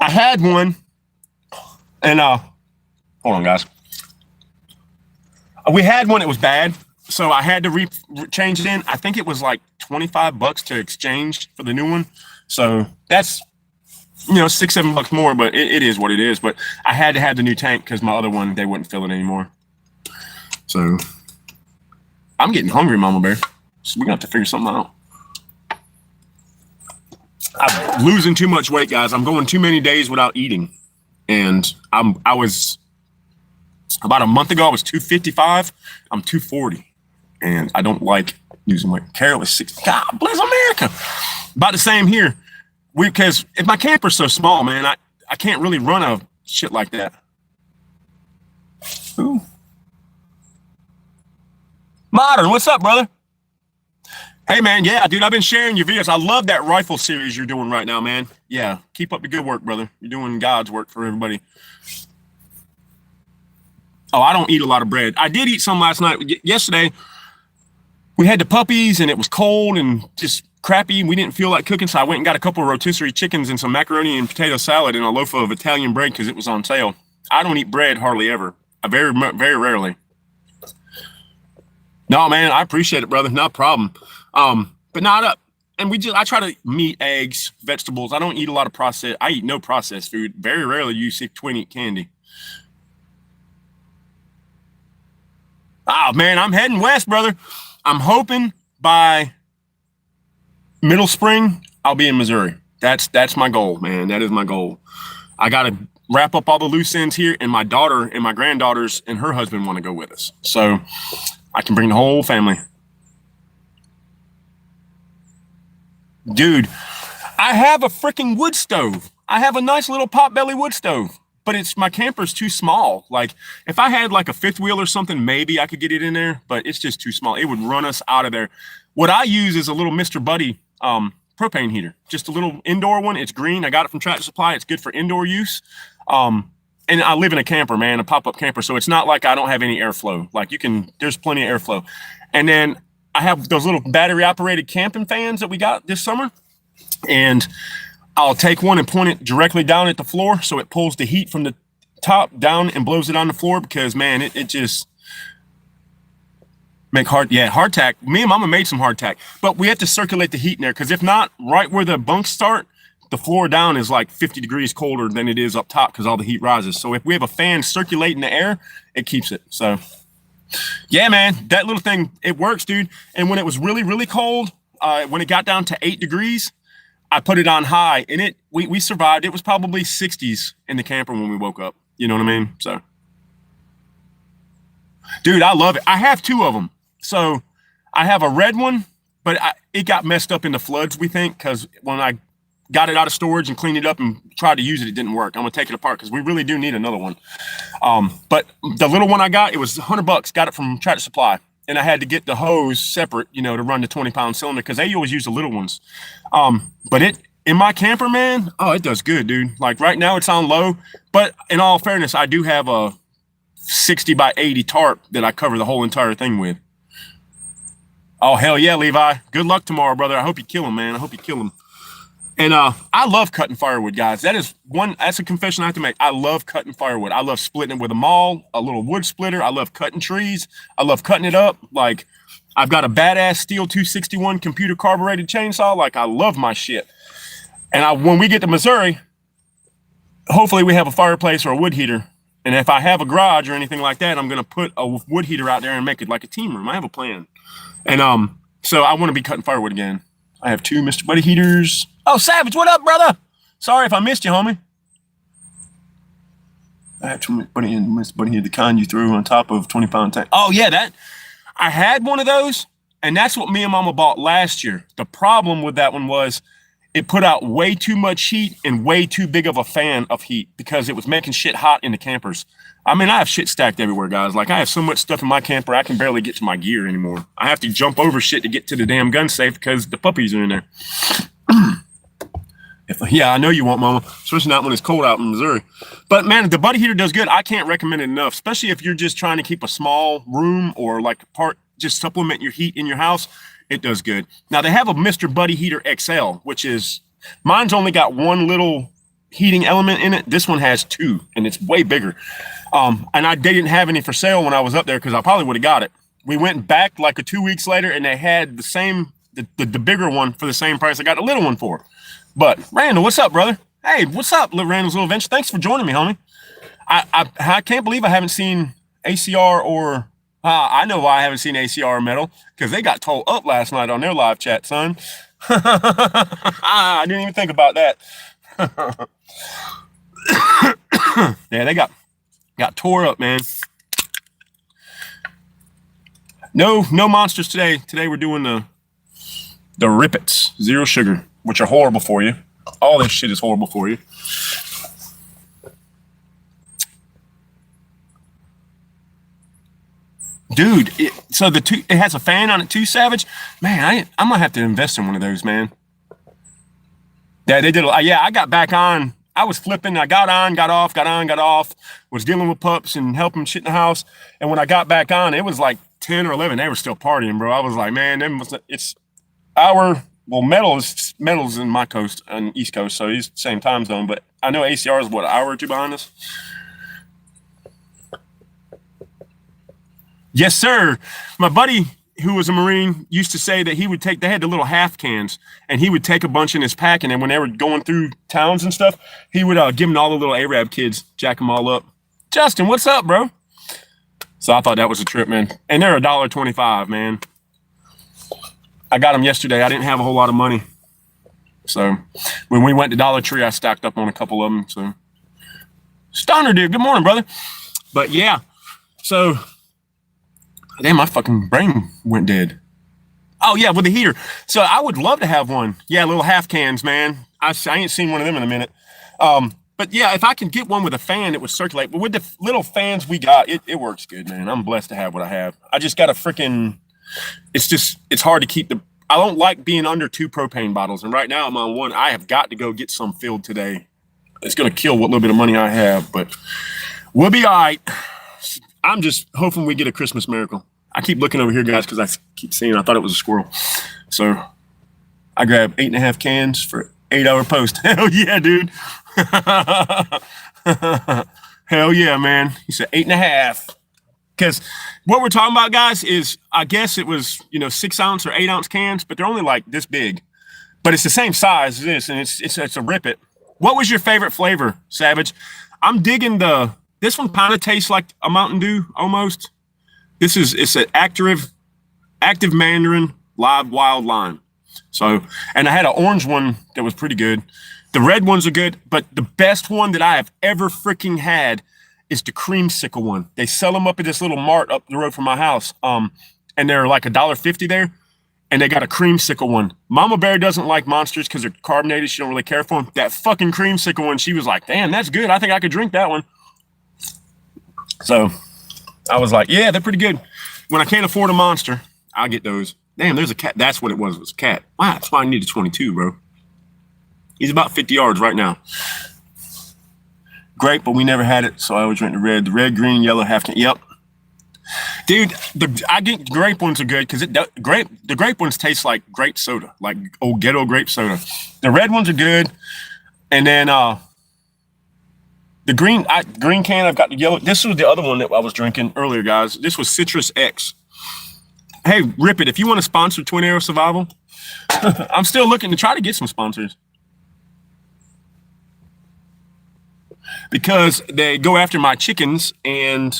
I had one, and hold on, guys. We had one that was bad, so I had to change it in. I think it was like 25 bucks to exchange for the new one. So that's, you know, $6-7 bucks more, but it is what it is. But I had to have the new tank because my other one, they wouldn't fill it anymore. So I'm getting hungry, Mama Bear. So we're gonna have to figure something out. I'm losing too much weight, guys. I'm going too many days without eating. And I was about a month ago, I was 255. I'm 240. And I don't like losing weight. Carol is 60. God bless America. About the same here. Because if my camper's so small, man, I can't really run a shit like that. Ooh. Modern, what's up, brother? Hey, man, yeah, dude, I've been sharing your videos. I love that rifle series you're doing right now, man. Yeah, keep up the good work, brother. You're doing God's work for everybody. Oh, I don't eat a lot of bread. I did eat some last night. Yesterday, we had the puppies, and it was cold and just crappy. We didn't feel like cooking, so I went and got a couple of rotisserie chickens and some macaroni and potato salad and a loaf of Italian bread because it was on sale. I don't eat bread hardly ever. I very rarely. No, man, I appreciate it, brother. Not a problem. But not up. And I try to meat, eggs, vegetables. I don't eat a lot of processed. I eat no processed food. Very rarely you see twin eat candy. Oh, man, I'm heading west, brother. I'm hoping by middle spring, I'll be in Missouri. That's my goal, man. That is my goal. I got to wrap up all the loose ends here, and my daughter and my granddaughters and her husband want to go with us. So I can bring the whole family. Dude, I have a freaking wood stove. I have a nice little potbelly wood stove, but my camper's too small. Like if I had like a fifth wheel or something, maybe I could get it in there, but it's just too small. It would run us out of there. What I use is a little Mr. Buddy propane heater, just a little indoor one. It's green. I got it from Tractor Supply. It's good for indoor use. And I live in a camper, man, a pop-up camper. So it's not like I don't have any airflow. Like there's plenty of airflow. And then I have those little battery operated camping fans that we got this summer. And I'll take one and point it directly down at the floor. So it pulls the heat from the top down and blows it on the floor because, man, it just make hardtack. Me and Mama made some hardtack, but we have to circulate the heat in there. Cause if not, right where the bunks start, the floor down is like 50 degrees colder than it is up top because all the heat rises. So if we have a fan circulating the air, it keeps it. So yeah, man, that little thing, it works, dude. And when it was really, really cold, when it got down to 8 degrees, I put it on high and we survived. It was probably 60s in the camper when we woke up. You know what I mean? So, dude, I love it. I have 2 of them. So I have a red one, but it got messed up in the floods, we think, because when I got it out of storage and cleaned it up and tried to use it, it didn't work. I'm gonna take it apart because we really do need another one. But the little one I got, it was $100. Got it from Tractor Supply, and I had to get the hose separate, to run the 20-pound cylinder because they always use the little ones. But in my camper, man, oh, it does good, dude. Like right now, it's on low. But in all fairness, I do have a 60 by 80 tarp that I cover the whole entire thing with. Oh hell yeah, Levi! Good luck tomorrow, brother. I hope you kill him, man. I hope you kill him. And I love cutting firewood, guys. That's a confession I have to make. I love cutting firewood. I love splitting it with a maul, a little wood splitter. I love cutting trees. I love cutting it up. Like, I've got a badass steel 261 computer carbureted chainsaw. Like, I love my shit. And when we get to Missouri, hopefully we have a fireplace or a wood heater. And if I have a garage or anything like that, I'm going to put a wood heater out there and make it like a team room. I have a plan. And so I want to be cutting firewood again. I have 2 Mr. Buddy heaters. Oh, Savage, what up, brother? Sorry if I missed you, homie. I have 2 Mr. Buddy here, the kind you threw on top of 20-pound tank. Oh, yeah, I had one of those, and that's what me and Mama bought last year. The problem with that one was it put out way too much heat and way too big of a fan of heat because it was making shit hot in the campers. I mean, I have shit stacked everywhere, guys. Like, I have so much stuff in my camper, I can barely get to my gear anymore. I have to jump over shit to get to the damn gun safe because the puppies are in there. Yeah, I know you want, Mama, especially not when it's cold out in Missouri. But, man, the Buddy heater does good. I can't recommend it enough, especially if you're just trying to keep a small room or, like, just supplement your heat in your house. It does good. Now, they have a Mr. Buddy Heater XL, which is, mine's only got one little heating element in it. This one has 2, and it's way bigger. And they didn't have any for sale when I was up there because I probably would have got it. We went back like 2 weeks later, and they had the bigger one for the same price I got the little one for. But Randall, what's up, brother? Hey, what's up, Randall's Little Adventure? Thanks for joining me, homie. I can't believe I haven't seen ACR or I know why I haven't seen ACR Metal, because they got told up last night on their live chat, son. I didn't even think about that. Yeah, they got tore up, man. No monsters today. Today we're doing the Rippets, zero sugar, which are horrible for you. All this shit is horrible for you. Dude, so it has a fan on it too, Savage. Man, I'm gonna have to invest in one of those, man. Yeah, they did. Yeah, I got back on. I was flipping. I got on, got off, got on, got off. Was dealing with pups and helping shit in the house. And when I got back on, it was like 10 or 11. They were still partying, bro. I was like, man, it's our Metal's in my coast on East Coast, so he's the same time zone. But I know ACR is what, an hour or two behind us. Yes, sir. My buddy, who was a Marine, used to say that they had the little half cans, and he would take a bunch in his pack, and then when they were going through towns and stuff, he would give them to all the little Arab kids, jack them all up. Justin, what's up, bro? So I thought that was a trip, man. And they're $1.25, man. I got them yesterday. I didn't have a whole lot of money. So when we went to Dollar Tree, I stacked up on a couple of them. So Stoner, dude, good morning, brother. But yeah, so damn, my fucking brain went dead. Oh yeah, with the heater. So I would love to have one. Yeah, little half cans, man. I ain't seen one of them in a minute. But yeah, if I can get one with a fan, it would circulate. But with the little fans we got, it works good, man. I'm blessed to have what I have. I just got a freaking. It's hard to keep the. I don't like being under 2 propane bottles, and right now I'm on 1. I have got to go get some filled today. It's gonna kill what little bit of money I have, but we'll be all right. I'm just hoping we get a Christmas miracle. I keep looking over here, guys, because I keep seeing. I thought it was a squirrel, so I grabbed 8.5 cans for 8-hour post. Hell yeah, dude! Hell yeah, man! He said 8.5. Because what we're talking about, guys, is I guess it was 6-ounce or 8-ounce cans, but they're only like this big. But it's the same size as this, and it's a Rip It. What was your favorite flavor, Savage? I'm digging this one. Kind of tastes like a Mountain Dew almost. It's an active mandarin live wild lime. So, and I had an orange one that was pretty good. The red ones are good, but the best one that I have ever freaking had is the creamsicle one. They sell them up at this little mart up the road from my house. And they're like $1.50 there. And they got a creamsicle one. Mama Bear doesn't like monsters because they're carbonated. She don't really care for them. That fucking creamsicle one, she was like, damn, that's good. I think I could drink that one. So I was like, yeah, they're pretty good. When I can't afford a monster, I'll get those. Damn, there's a cat. That's what it was. It was a cat. Wow, that's why I need a 22, bro. He's about 50 yards right now. Grape, but we never had it, so I always drink the red. The red, green, yellow, half can. Yep. Dude, I get grape ones are good because the grape ones taste like grape soda, like old ghetto grape soda. The red ones are good, and then the green can. I've got the yellow. This was the other one that I was drinking earlier, guys. This was Citrus X. Hey, Rip It, if you want to sponsor Twin Arrows Survival, I'm still looking to try to get some sponsors. Because they go after my chickens and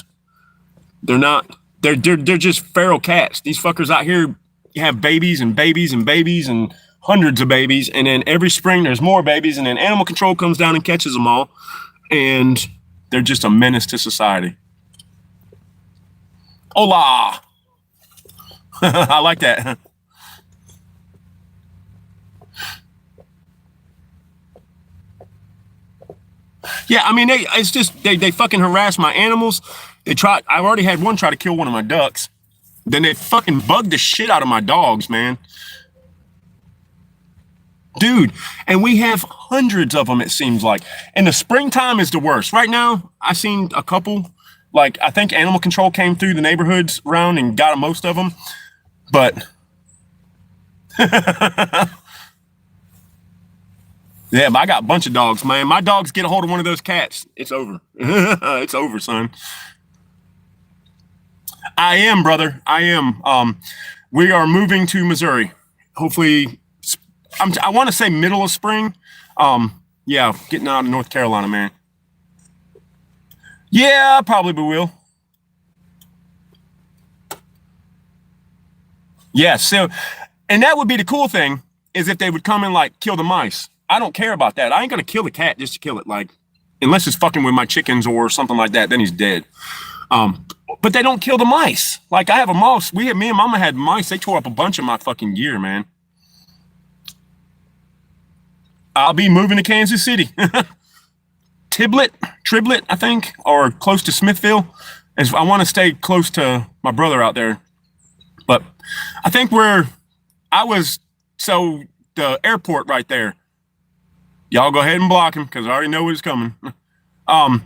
they're just feral cats. These fuckers out here have babies and babies and babies and hundreds of babies, and then every spring there's more babies, and then animal control comes down and catches them all, and they're just a menace to society. Hola. I like that. Yeah, I mean, they fucking harass my animals. I've already had one try to kill one of my ducks. Then they fucking bugged the shit out of my dogs, man. Dude, and we have hundreds of them, it seems like. And the springtime is the worst. Right now, I seen a couple. Like, I think animal control came through the neighborhoods around and got most of them. But yeah, but I got a bunch of dogs, man. My dogs get a hold of one of those cats, it's over. It's over, son. I am, brother. I am. We are moving to Missouri. Hopefully, I want to say middle of spring. Yeah, getting out of North Carolina, man. Yeah, I probably will. Yeah, so, and that would be the cool thing is if they would come and like kill the mice. I don't care about that. I ain't gonna kill the cat just to kill it. Like, unless it's fucking with my chickens or something like that, then he's dead. Um, but they don't kill the mice. Like I have a mouse. Me and Mama had mice. They tore up a bunch of my fucking gear, man. I'll be moving to Kansas City. Triblet, I think, or close to Smithville. As I want to stay close to my brother out there. But I think so the airport right there. Y'all go ahead and block him because I already know what's coming. Oh,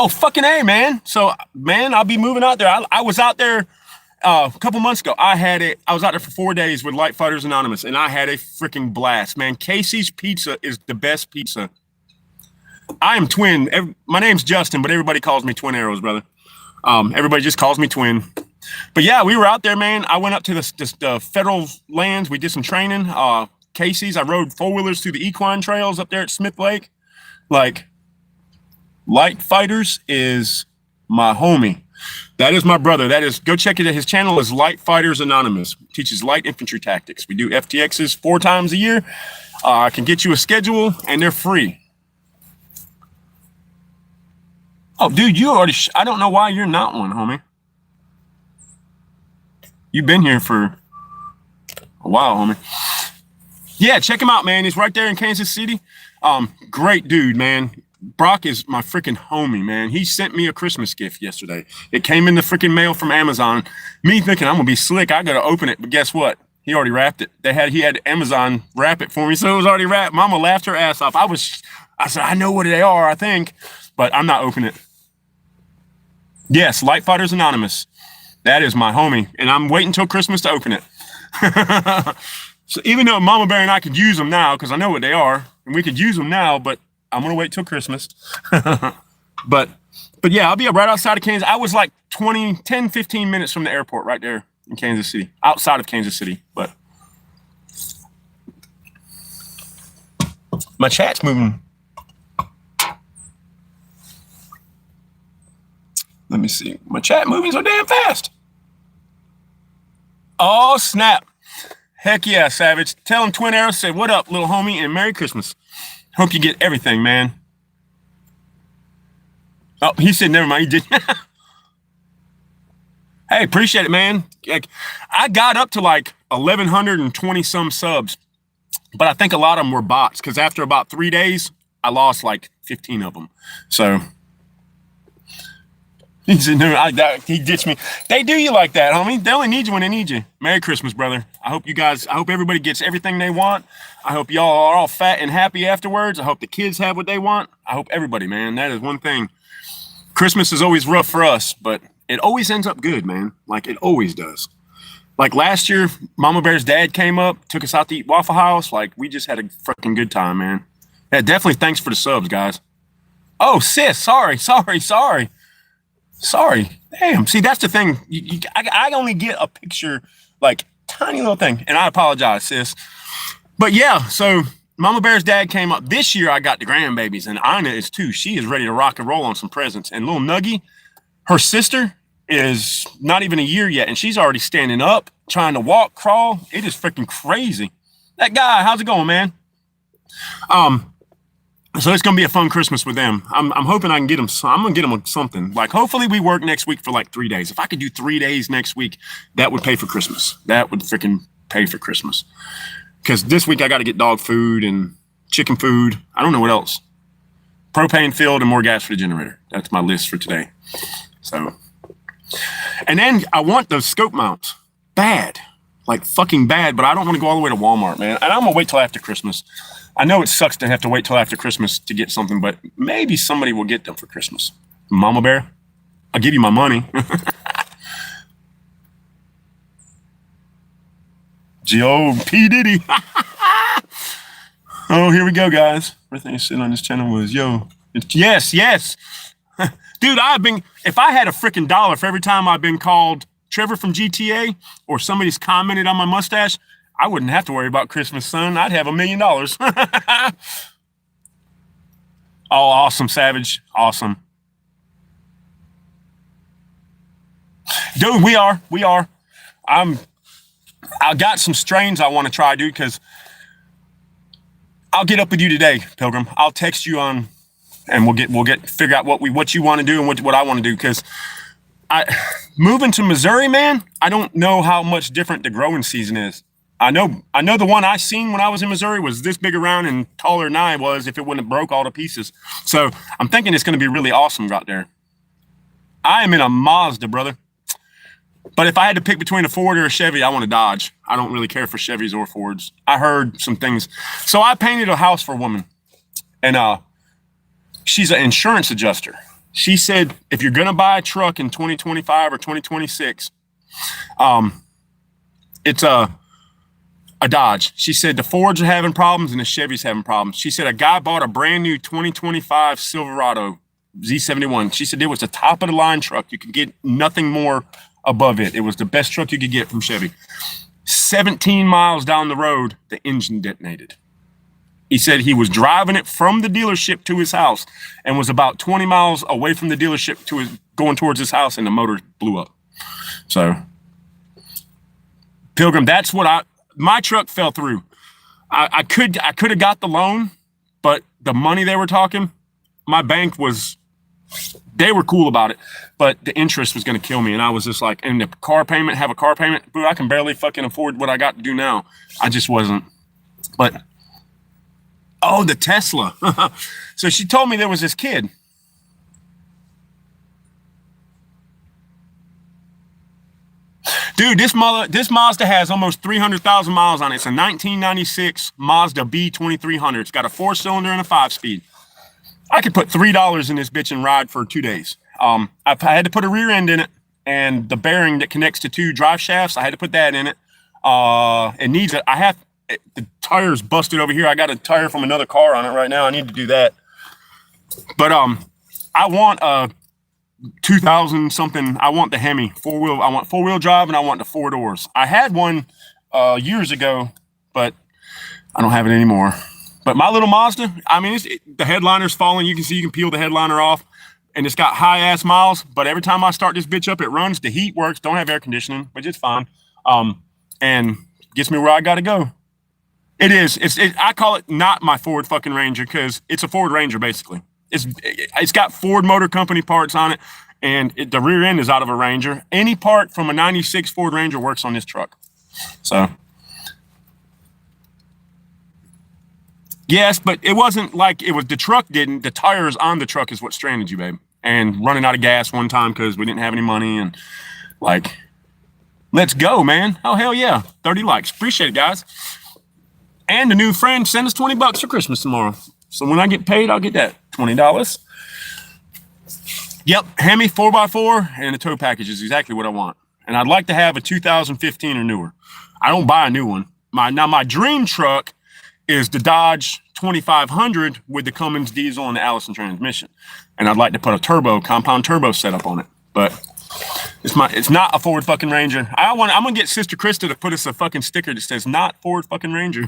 fucking A, man. So, man, I'll be moving out there. I was out there a couple months ago. I was out there for 4 days with Light Fighters Anonymous, and I had a freaking blast, man. Casey's Pizza is the best pizza. I am Twin. My name's Justin, but everybody calls me Twin Arrows, brother. Everybody just calls me Twin. But yeah, we were out there, man. I went up to the federal lands. We did some training. Casey's. I rode 4-wheelers through the equine trails up there at Smith Lake. Like, Light Fighters is my homie. That is my brother. Go check it out. His channel is Light Fighters Anonymous. Teaches light infantry tactics. We do FTXs 4 times a year. I can get you a schedule, and they're free. Oh, dude, you already. I don't know why you're not one, homie. You've been here for a while, homie. Yeah, check him out, man. He's right there in Kansas City. Great dude, man. Brock is my freaking homie, man. He sent me a Christmas gift yesterday. It came in the freaking mail from Amazon. Me thinking I'm gonna be slick. I gotta open it, but guess what? He already wrapped it. He had Amazon wrap it for me, so it was already wrapped. Mama laughed her ass off. I said, I know what they are, I think, but I'm not opening it. Yes, Light Fighters Anonymous. That is my homie, and I'm waiting until Christmas to open it. So even though Mama Bear and I could use them now, because I know what they are, and we could use them now, but I'm gonna wait till Christmas. but yeah, I'll be right outside of Kansas. I was like 10, 15 minutes from the airport right there in Kansas City, outside of Kansas City. But my chat's moving. Let me see. My chat moving so damn fast. Oh, snap. Heck yeah, Savage. Tell him Twin Arrows said, what up, little homie, and Merry Christmas. Hope you get everything, man. Oh, he said, never mind. He didn't. Hey, appreciate it, man. Like, I got up to like 1,120 some subs, but I think a lot of them were bots because after about 3 days, I lost like 15 of them. So he said, no, he ditched me. They do you like that, homie. They only need you when they need you. Merry Christmas, brother. I hope everybody gets everything they want. I hope y'all are all fat and happy afterwards. I hope the kids have what they want. I hope everybody, man. That is one thing. Christmas is always rough for us, but it always ends up good, man. Like it always does. Like last year, Mama Bear's dad came up, took us out to eat Waffle House. Like we just had a freaking good time, man. Yeah, definitely thanks for the subs, guys. Oh, sis, sorry. Damn. See, that's the thing. I only get a picture, like tiny little thing, and I apologize, sis. But yeah, so Mama Bear's dad came up. This year I got the grandbabies, and Ina is too. She is ready to rock and roll on some presents. And little Nuggy, her sister, is not even a year yet, and she's already standing up, trying to walk, crawl. It is freaking crazy. That guy, how's it going, man? So it's gonna be a fun Christmas with them. I'm hoping I can get them. I'm gonna get them something. Like hopefully we work next week for like 3 days. If I could do 3 days next week, that would pay for Christmas. That would freaking pay for Christmas. Because this week I got to get dog food and chicken food. I don't know what else. Propane filled and more gas for the generator. That's my list for today. So, and then I want those scope mounts bad, like fucking bad. But I don't want to go all the way to Walmart, man. And I'm gonna wait till after Christmas. I know it sucks to have to wait till after Christmas to get something, but maybe somebody will get them for Christmas. Mama Bear, I'll give you my money. Joe P. Diddy. Oh, here we go, guys. Everything I said on this channel was, yes. Dude, if I had a freaking dollar for every time I've been called Trevor from GTA or somebody's commented on my mustache, I wouldn't have to worry about Christmas, son. I'd have $1 million. Oh, awesome, Savage. Awesome. Dude, we are. I got some strains I want to try, dude, because I'll get up with you today, Pilgrim. I'll text you on, and we'll figure out what you want to do and what I want to do, because moving to Missouri, man, I don't know how much different the growing season is. I know the one I seen when I was in Missouri was this big around and taller than I was if it wouldn't have broke all to pieces. So I'm thinking it's going to be really awesome out there. I am in a Mazda, brother. But if I had to pick between a Ford or a Chevy, I want a Dodge. I don't really care for Chevys or Fords. I heard some things. So I painted a house for a woman, and she's an insurance adjuster. She said, if you're going to buy a truck in 2025 or 2026, it's a Dodge. She said the Fords are having problems and the Chevy's having problems. She said a guy bought a brand new 2025 Silverado Z71. She said it was the top of the line truck. You could get nothing more above it. It was the best truck you could get from Chevy. 17 miles down the road, the engine detonated. He said he was driving it from the dealership to his house and was about 20 miles away from the dealership going towards his house, and the motor blew up. So, Pilgrim, that's what my truck fell through. I could have got the loan, but the money they were talking, my bank they were cool about it, but the interest was going to kill me. And I was just like, and the car payment, have a car payment, boo, I can barely fucking afford what I got to do now. I just wasn't. But, oh, the Tesla. So she told me there was this kid. Dude, this Mazda has almost 300,000 miles on it. It's a 1996 Mazda B2300. It's got a 4-cylinder and a 5-speed. I could put $3 in this bitch and ride for 2 days. I had to put a rear end in it, and the bearing that connects to 2 drive shafts, I had to put that in it. It needs it. The tire's busted over here. I got a tire from another car on it right now. I need to do that. But I want a 2000 something. I want the Hemi 4-wheel. I want 4-wheel drive, and I want the 4 doors. I had one years ago, but I don't have it anymore. But my little Mazda, I mean, the headliner's falling. You can peel the headliner off, and it's got high ass miles. But every time I start this bitch up, it runs. The heat works. Don't have air conditioning, which is fine. And gets me where I got to go. It is. I call it not my Ford fucking Ranger, because it's a Ford Ranger basically. It's got Ford Motor Company parts on it, and the rear end is out of a Ranger. Any part from a 96 Ford Ranger works on this truck. So. Yes, but it wasn't like the truck didn't. The tires on the truck is what stranded you, babe. And running out of gas one time because we didn't have any money, and let's go, man. Oh, hell yeah. 30 likes. Appreciate it, guys. And the new friend sent us $20 for Christmas tomorrow. So when I get paid, I'll get that $20. Yep, Hemi 4x4 and the tow package is exactly what I want. And I'd like to have a 2015 or newer. I don't buy a new one. My dream truck is the Dodge 2500 with the Cummins diesel and the Allison transmission. And I'd like to put a compound turbo setup on it. But it's not a Ford fucking Ranger. I'm gonna get Sister Krista to put us a fucking sticker that says not Ford fucking Ranger.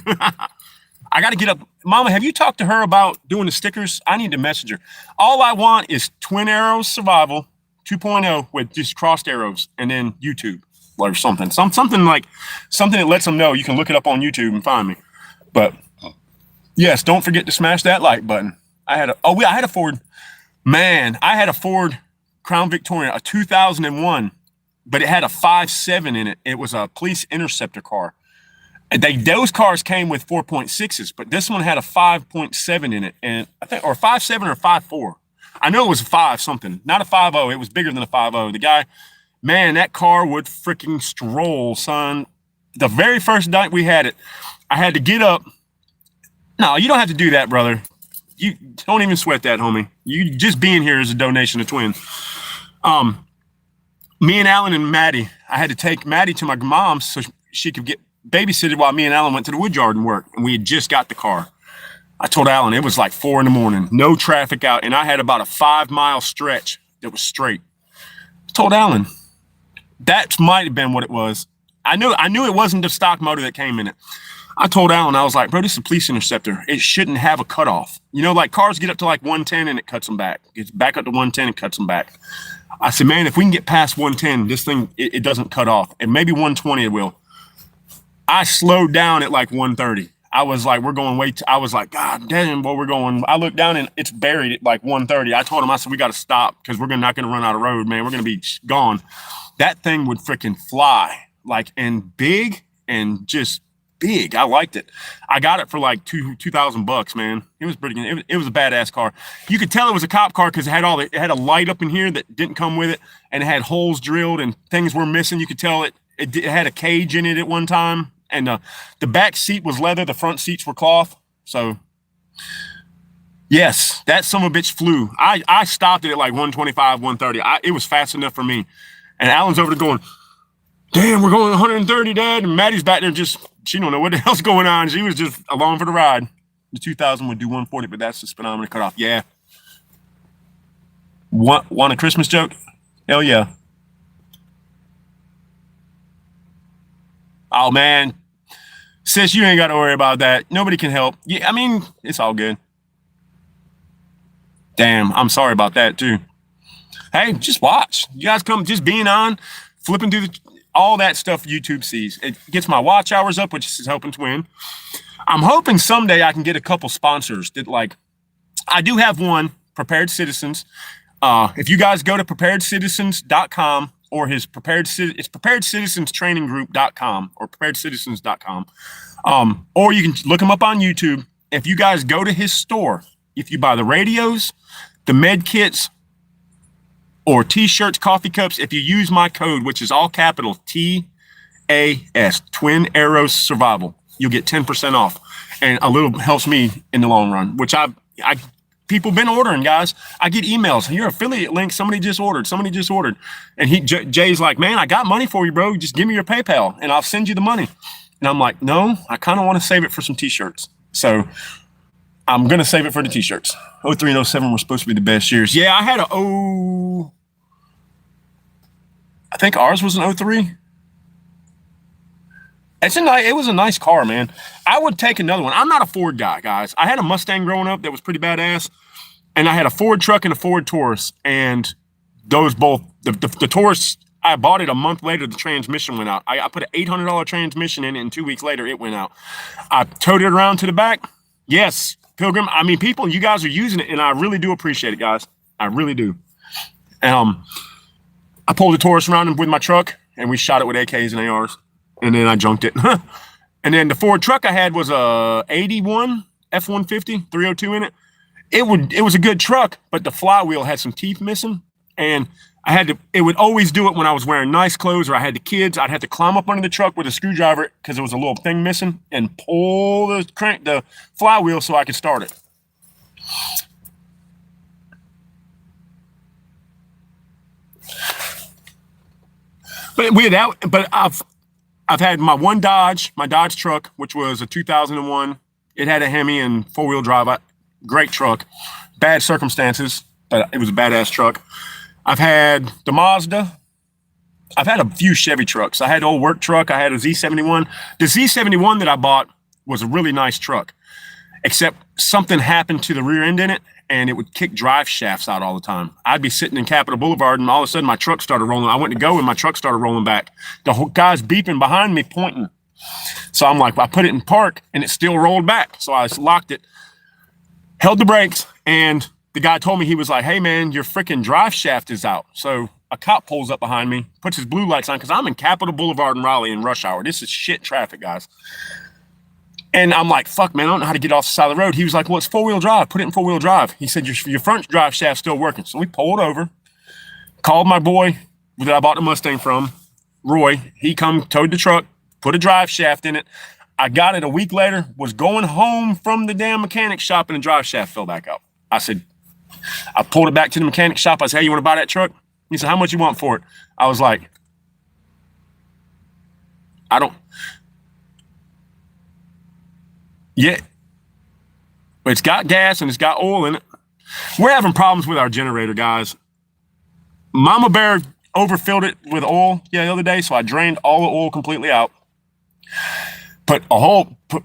I gotta get up. Mama, have you talked to her about doing the stickers? I need to message her. All I want is twin Arrows Survival.2.0 with just crossed arrows, and then YouTube or something. Something that lets them know. You can look it up on YouTube and find me. But yes, don't forget to smash that like button. I had a Ford. Man, I had a Ford Crown Victoria, a 2001, but it had a 5.7 in it. It was a police interceptor car. And those cars came with 4.6s, but this one had a 5.7 in it, and I think, or 5.7 or 5.4. I know it was a 5 something, not a 5.0. It was bigger than a 5.0. The guy, man, that car would freaking stroll, son. The very first night we had it, I had to get up. No, you don't have to do that, brother. You don't even sweat that, homie. You just being here is a donation to twin. Me and Alan and Maddie, I had to take Maddie to my mom's so she could get babysitted while me and Alan went to the wood yard and work. And we had just got the car. I told Alan it was like 4 a.m, no traffic out, and I had about a 5-mile stretch that was straight. I told Alan that might have been what it was. I knew it wasn't the stock motor that came in it. I told Alan, I was like, bro, this is a police interceptor. It shouldn't have a cutoff. You know, like cars get up to like 110 and it cuts them back. It's back up to 110 and cuts them back. I said, man, if we can get past 110, this thing, it doesn't cut off. And maybe 120 it will. I slowed down at like 130. I was like, we're going I was like, God damn, well, we're going. I looked down and it's buried at like 130. I told him, I said, we got to stop because we're not going to run out of road, man. We're going to be gone. That thing would freaking fly, like, and big and just big. I liked it. I got it for like $2,000, man. It was pretty good. It was a badass car. You could tell it was a cop car because it had a light up in here that didn't come with it, and it had holes drilled and things were missing. You could tell it had a cage in it at one time, and the back seat was leather. The front seats were cloth. So yes, that son of a bitch flew. I stopped it at like 125, 130. It was fast enough for me. And Alan's over there going, damn, we're going 130, Dad. And Maddie's back there she don't know what the hell's going on. She was just along for the ride. The 2000 would do 140, but that's the speedometer cut off. Yeah. Want a Christmas joke? Hell yeah. Oh, man. Sis, you ain't got to worry about that. Nobody can help. Yeah, I mean, it's all good. Damn, I'm sorry about that, too. Hey, just watch. You guys come just being on, flipping through all that stuff YouTube sees. It gets my watch hours up, which is helping to win. I'm hoping someday I can get a couple sponsors that I do have one, Prepared Citizens. If you guys go to preparedcitizens.com or it's preparedcitizenstrainingroup.com or preparedcitizens.com, or you can look him up on YouTube. If you guys go to his store, if you buy the radios, the med kits, or t-shirts, coffee cups, if you use my code, which is all capital TAS, Twin Arrows Survival, you'll get 10% off. And a little helps me in the long run, which people been ordering, guys. I get emails. Your affiliate link, somebody just ordered. And Jay's like, man, I got money for you, bro. Just give me your PayPal and I'll send you the money. And I'm like, no, I kind of want to save it for some t-shirts. So I'm going to save it for the t-shirts. 03 and 07 were supposed to be the best years. Yeah, I had I think ours was an 03. It was a nice car, man. I would take another one. I'm not a Ford guy, guys. I had a Mustang growing up that was pretty badass. And I had a Ford truck and a Ford Taurus. And those both, the Taurus, I bought it a month later, the transmission went out. I put an $800 transmission in it, and 2 weeks later, it went out. I towed it around to the back. Yes, Pilgrim. I mean, people, you guys are using it, and I really do appreciate it, guys. I really do. I pulled the Taurus around with my truck, and we shot it with AKs and ARs, and then I junked it. And then the Ford truck I had was a 81 F-150, 302 in it. It was a good truck, but the flywheel had some teeth missing, and it would always do it when I was wearing nice clothes or I had the kids. I'd have to climb up under the truck with a screwdriver because there was a little thing missing and pull the flywheel so I could start it. But I've had my Dodge truck, which was a 2001. It had a Hemi and four-wheel drive. Great truck. Bad circumstances, but it was a badass truck. I've had the Mazda. I've had a few Chevy trucks. I had an old work truck. I had a Z71. The Z71 that I bought was a really nice truck, except something happened to the rear end in it, and it would kick drive shafts out all the time. I'd be sitting in Capitol Boulevard, and all of a sudden my truck started rolling. I went to go, and my truck started rolling back. The whole guy's beeping behind me, pointing. So I'm like, I put it in park, and it still rolled back. So I locked it, held the brakes, and the guy told me, he was like, hey, man, your freaking drive shaft is out. So a cop pulls up behind me, puts his blue lights on, because I'm in Capitol Boulevard in Raleigh in rush hour. This is shit traffic, guys. And I'm like, fuck, man, I don't know how to get off the side of the road. He was like, well, it's four-wheel drive. Put it in four-wheel drive. He said, your front drive shaft's still working. So we pulled over, called my boy that I bought the Mustang from, Roy. He towed the truck, put a drive shaft in it. I got it a week later, was going home from the damn mechanic shop, and the drive shaft fell back out. I pulled it back to the mechanic shop. I said, hey, you want to buy that truck? He said, how much you want for it? I was like, yeah. It's got gas and it's got oil in it. We're having problems with our generator, guys. Mama Bear overfilled it with oil the other day, so I drained all the oil completely out. Put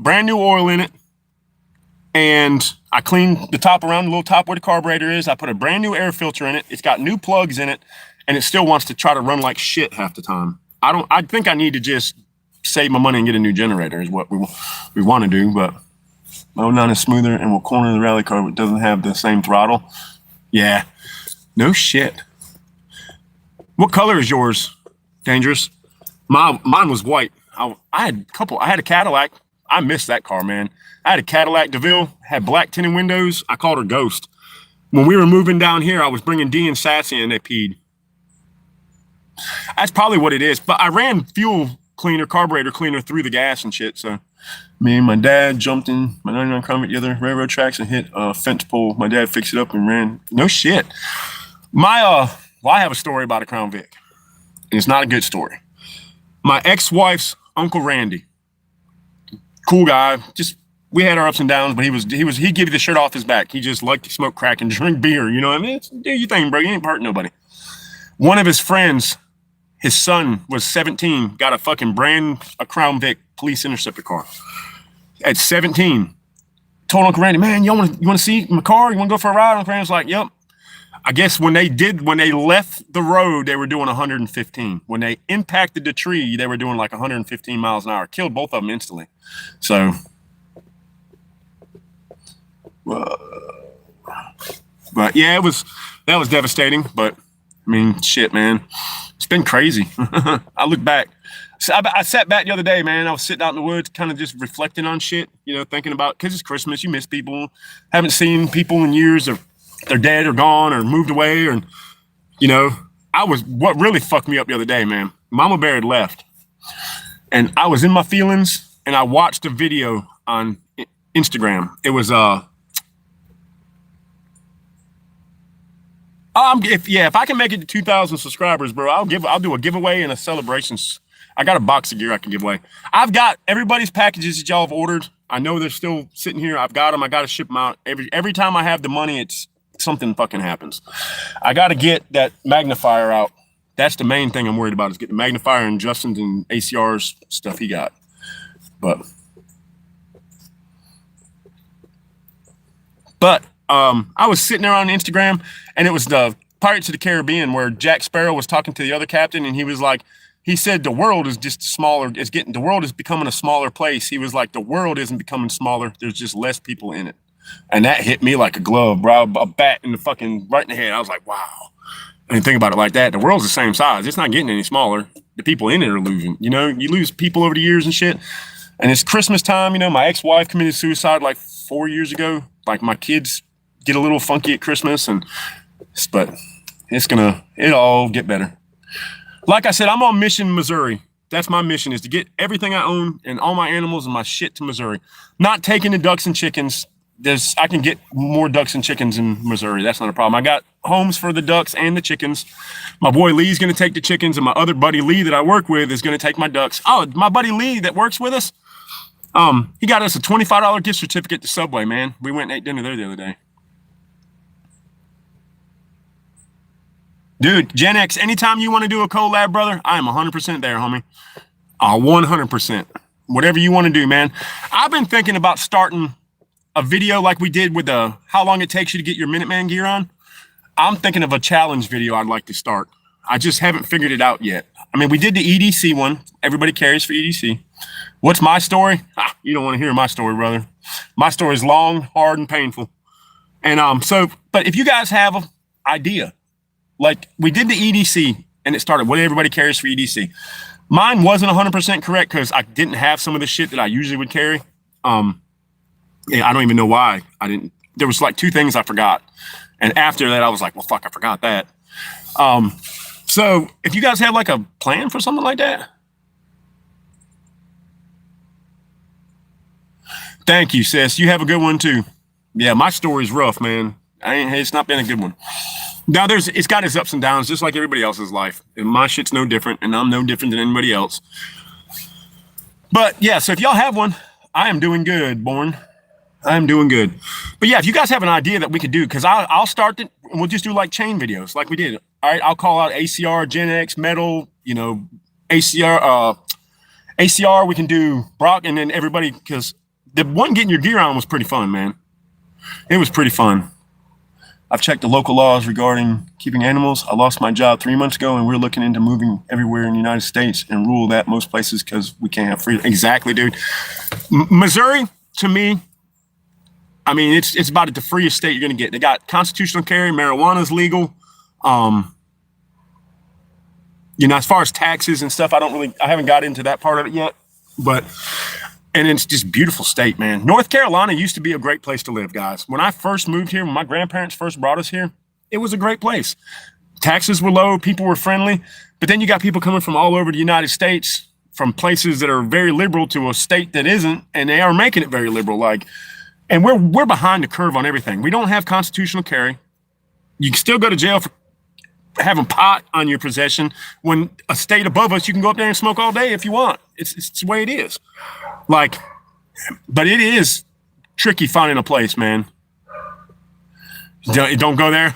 brand new oil in it. And I cleaned the top around the little top where the carburetor is. I put a brand new air filter in it. It's got new plugs in it, and it still wants to try to run like shit half the time. I think I need to just save my money and get a new generator is what we want to do. But 09 is smoother and will corner the rally car, but doesn't have the same throttle. Yeah, no shit. What color is yours, Dangerous? Mine was white. I had a Cadillac. I missed that car, man. I had a Cadillac DeVille, had black tinted windows. I called her Ghost. When we were moving down here, I was bringing Dee and Sassy, and they peed. That's probably what it is. But I ran fuel cleaner, carburetor cleaner through the gas and shit. So me and my dad jumped in my 99 Comet, the other railroad tracks, and hit a fence pole. My dad fixed it up and ran. No shit. I have a story about a Crown Vic. And it's not a good story. My ex-wife's Uncle Randy, cool guy. We had our ups and downs, but he'd give you the shirt off his back. He just liked to smoke crack and drink beer. You know what I mean? Do your thing, bro. You ain't hurting nobody. One of his friends, his son was 17, got a Crown Vic police interceptor car. At 17, told Uncle Randy, man, you want to see my car? You want to go for a ride? Uncle Randy was like, yep. I guess when they left the road, they were doing 115. When they impacted the tree, they were doing like 115 miles an hour. Killed both of them instantly. So, but yeah, that was devastating. But I mean, shit, man, it's been crazy. I look back. So I sat back the other day, man. I was sitting out in the woods, kind of just reflecting on shit, thinking about, because it's Christmas, you miss people. Haven't seen people in years, or they're dead or gone or moved away. Or, what really fucked me up the other day, man, Mama Bear had left. And I was in my feelings, and I watched a video on Instagram. It was, if I can make it to 2,000 subscribers, bro, I'll do a giveaway and a celebrations. I got a box of gear I can give away. I've got everybody's packages that y'all have ordered. I know they're still sitting here. I've got them. I got to ship them out. Every time I have the money, something fucking happens. I got to get that magnifier out. That's the main thing I'm worried about, is get the magnifier and Justin's and ACR's stuff he got. But I was sitting there on Instagram, and it was the Pirates of the Caribbean where Jack Sparrow was talking to the other captain, and he was like, he said the world is just smaller. The world is becoming a smaller place. He was like, the world isn't becoming smaller. There's just less people in it. And that hit me like a glove, bro. A bat in the fucking right in the head. I was like, wow. I didn't think about it like that. The world's the same size. It's not getting any smaller. The people in it are losing. You lose people over the years and shit. And it's Christmas time. My ex-wife committed suicide like 4 years ago. Like, my kids get a little funky at Christmas, but it'll all get better. Like I said, I'm on mission Missouri. That's my mission, is to get everything I own and all my animals and my shit to Missouri. Not taking the ducks and chickens. I can get more ducks and chickens in Missouri. That's not a problem. I got homes for the ducks and the chickens. My boy Lee's going to take the chickens, and my other buddy Lee that I work with is going to take my ducks. Oh, my buddy Lee that works with us, he got us a $25 gift certificate to Subway, man. We went and ate dinner there the other day. Dude, Gen X, anytime you want to do a collab, brother, I am 100% there, homie. 100%. Whatever you want to do, man. I've been thinking about starting a video like we did with how long it takes you to get your Minuteman gear on. I'm thinking of a challenge video I'd like to start. I just haven't figured it out yet. I mean, we did the EDC one. Everybody carries for EDC. What's my story? You don't want to hear my story, brother. My story is long, hard, and painful. And but if you guys have an idea, like we did the EDC and it started what everybody carries for EDC. Mine wasn't 100% correct because I didn't have some of the shit that I usually would carry. I don't even know why I didn't. There was like 2 things I forgot. And after that, I was like, well, fuck, I forgot that. So if you guys have like a plan for something like that. Thank you, sis. You have a good one too. Yeah, my story's rough, man. It's not been a good one. Now it's got its ups and downs, just like everybody else's life. And my shit's no different, and I'm no different than anybody else. But yeah, so if y'all have one, I am doing good, Born. I am doing good. But yeah, if you guys have an idea that we could do, because I'll start it, and we'll just do like chain videos like we did. All right, I'll call out ACR, Gen X, Metal, ACR, ACR, we can do Brock, and then everybody, because the one getting your gear on was pretty fun, man. It was pretty fun. I've checked the local laws regarding keeping animals. I lost my job 3 months ago, and we're looking into moving everywhere in the United States and rule that most places because we can't have freedom. Exactly, dude. Missouri, to me, I mean, it's about the freest state you're going to get. They got constitutional carry, marijuana's legal. As far as taxes and stuff, I haven't got into that part of it yet, and it's just beautiful state, man. North Carolina used to be a great place to live, guys. When I first moved here, when my grandparents first brought us here, it was a great place. Taxes were low, people were friendly, but then you got people coming from all over the United States, from places that are very liberal to a state that isn't, and they are making it very liberal. And we're behind the curve on everything. We don't have constitutional carry. You can still go to jail for having pot on your possession. When a state above us, you can go up there and smoke all day if you want. It's the way it is. But it is tricky finding a place, man. Don't go there.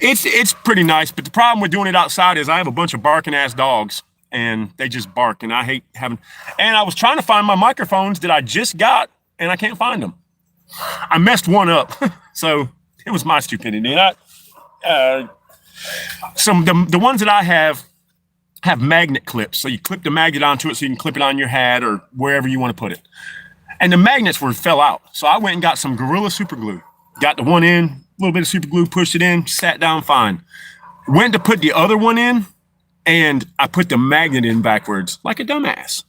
It's pretty nice, but the problem with doing it outside is I have a bunch of barking ass dogs, and they just bark, and I hate having. And I was trying to find my microphones that I just got, and I can't find them. I messed one up, so it was my stupidity. And the ones that I have magnet clips, so you clip the magnet onto it, so you can clip it on your hat or wherever you want to put it. And the magnets fell out, so I went and got some Gorilla super glue. Got the one in, a little bit of super glue, pushed it in, sat down fine. Went to put the other one in, and I put the magnet in backwards, like a dumbass.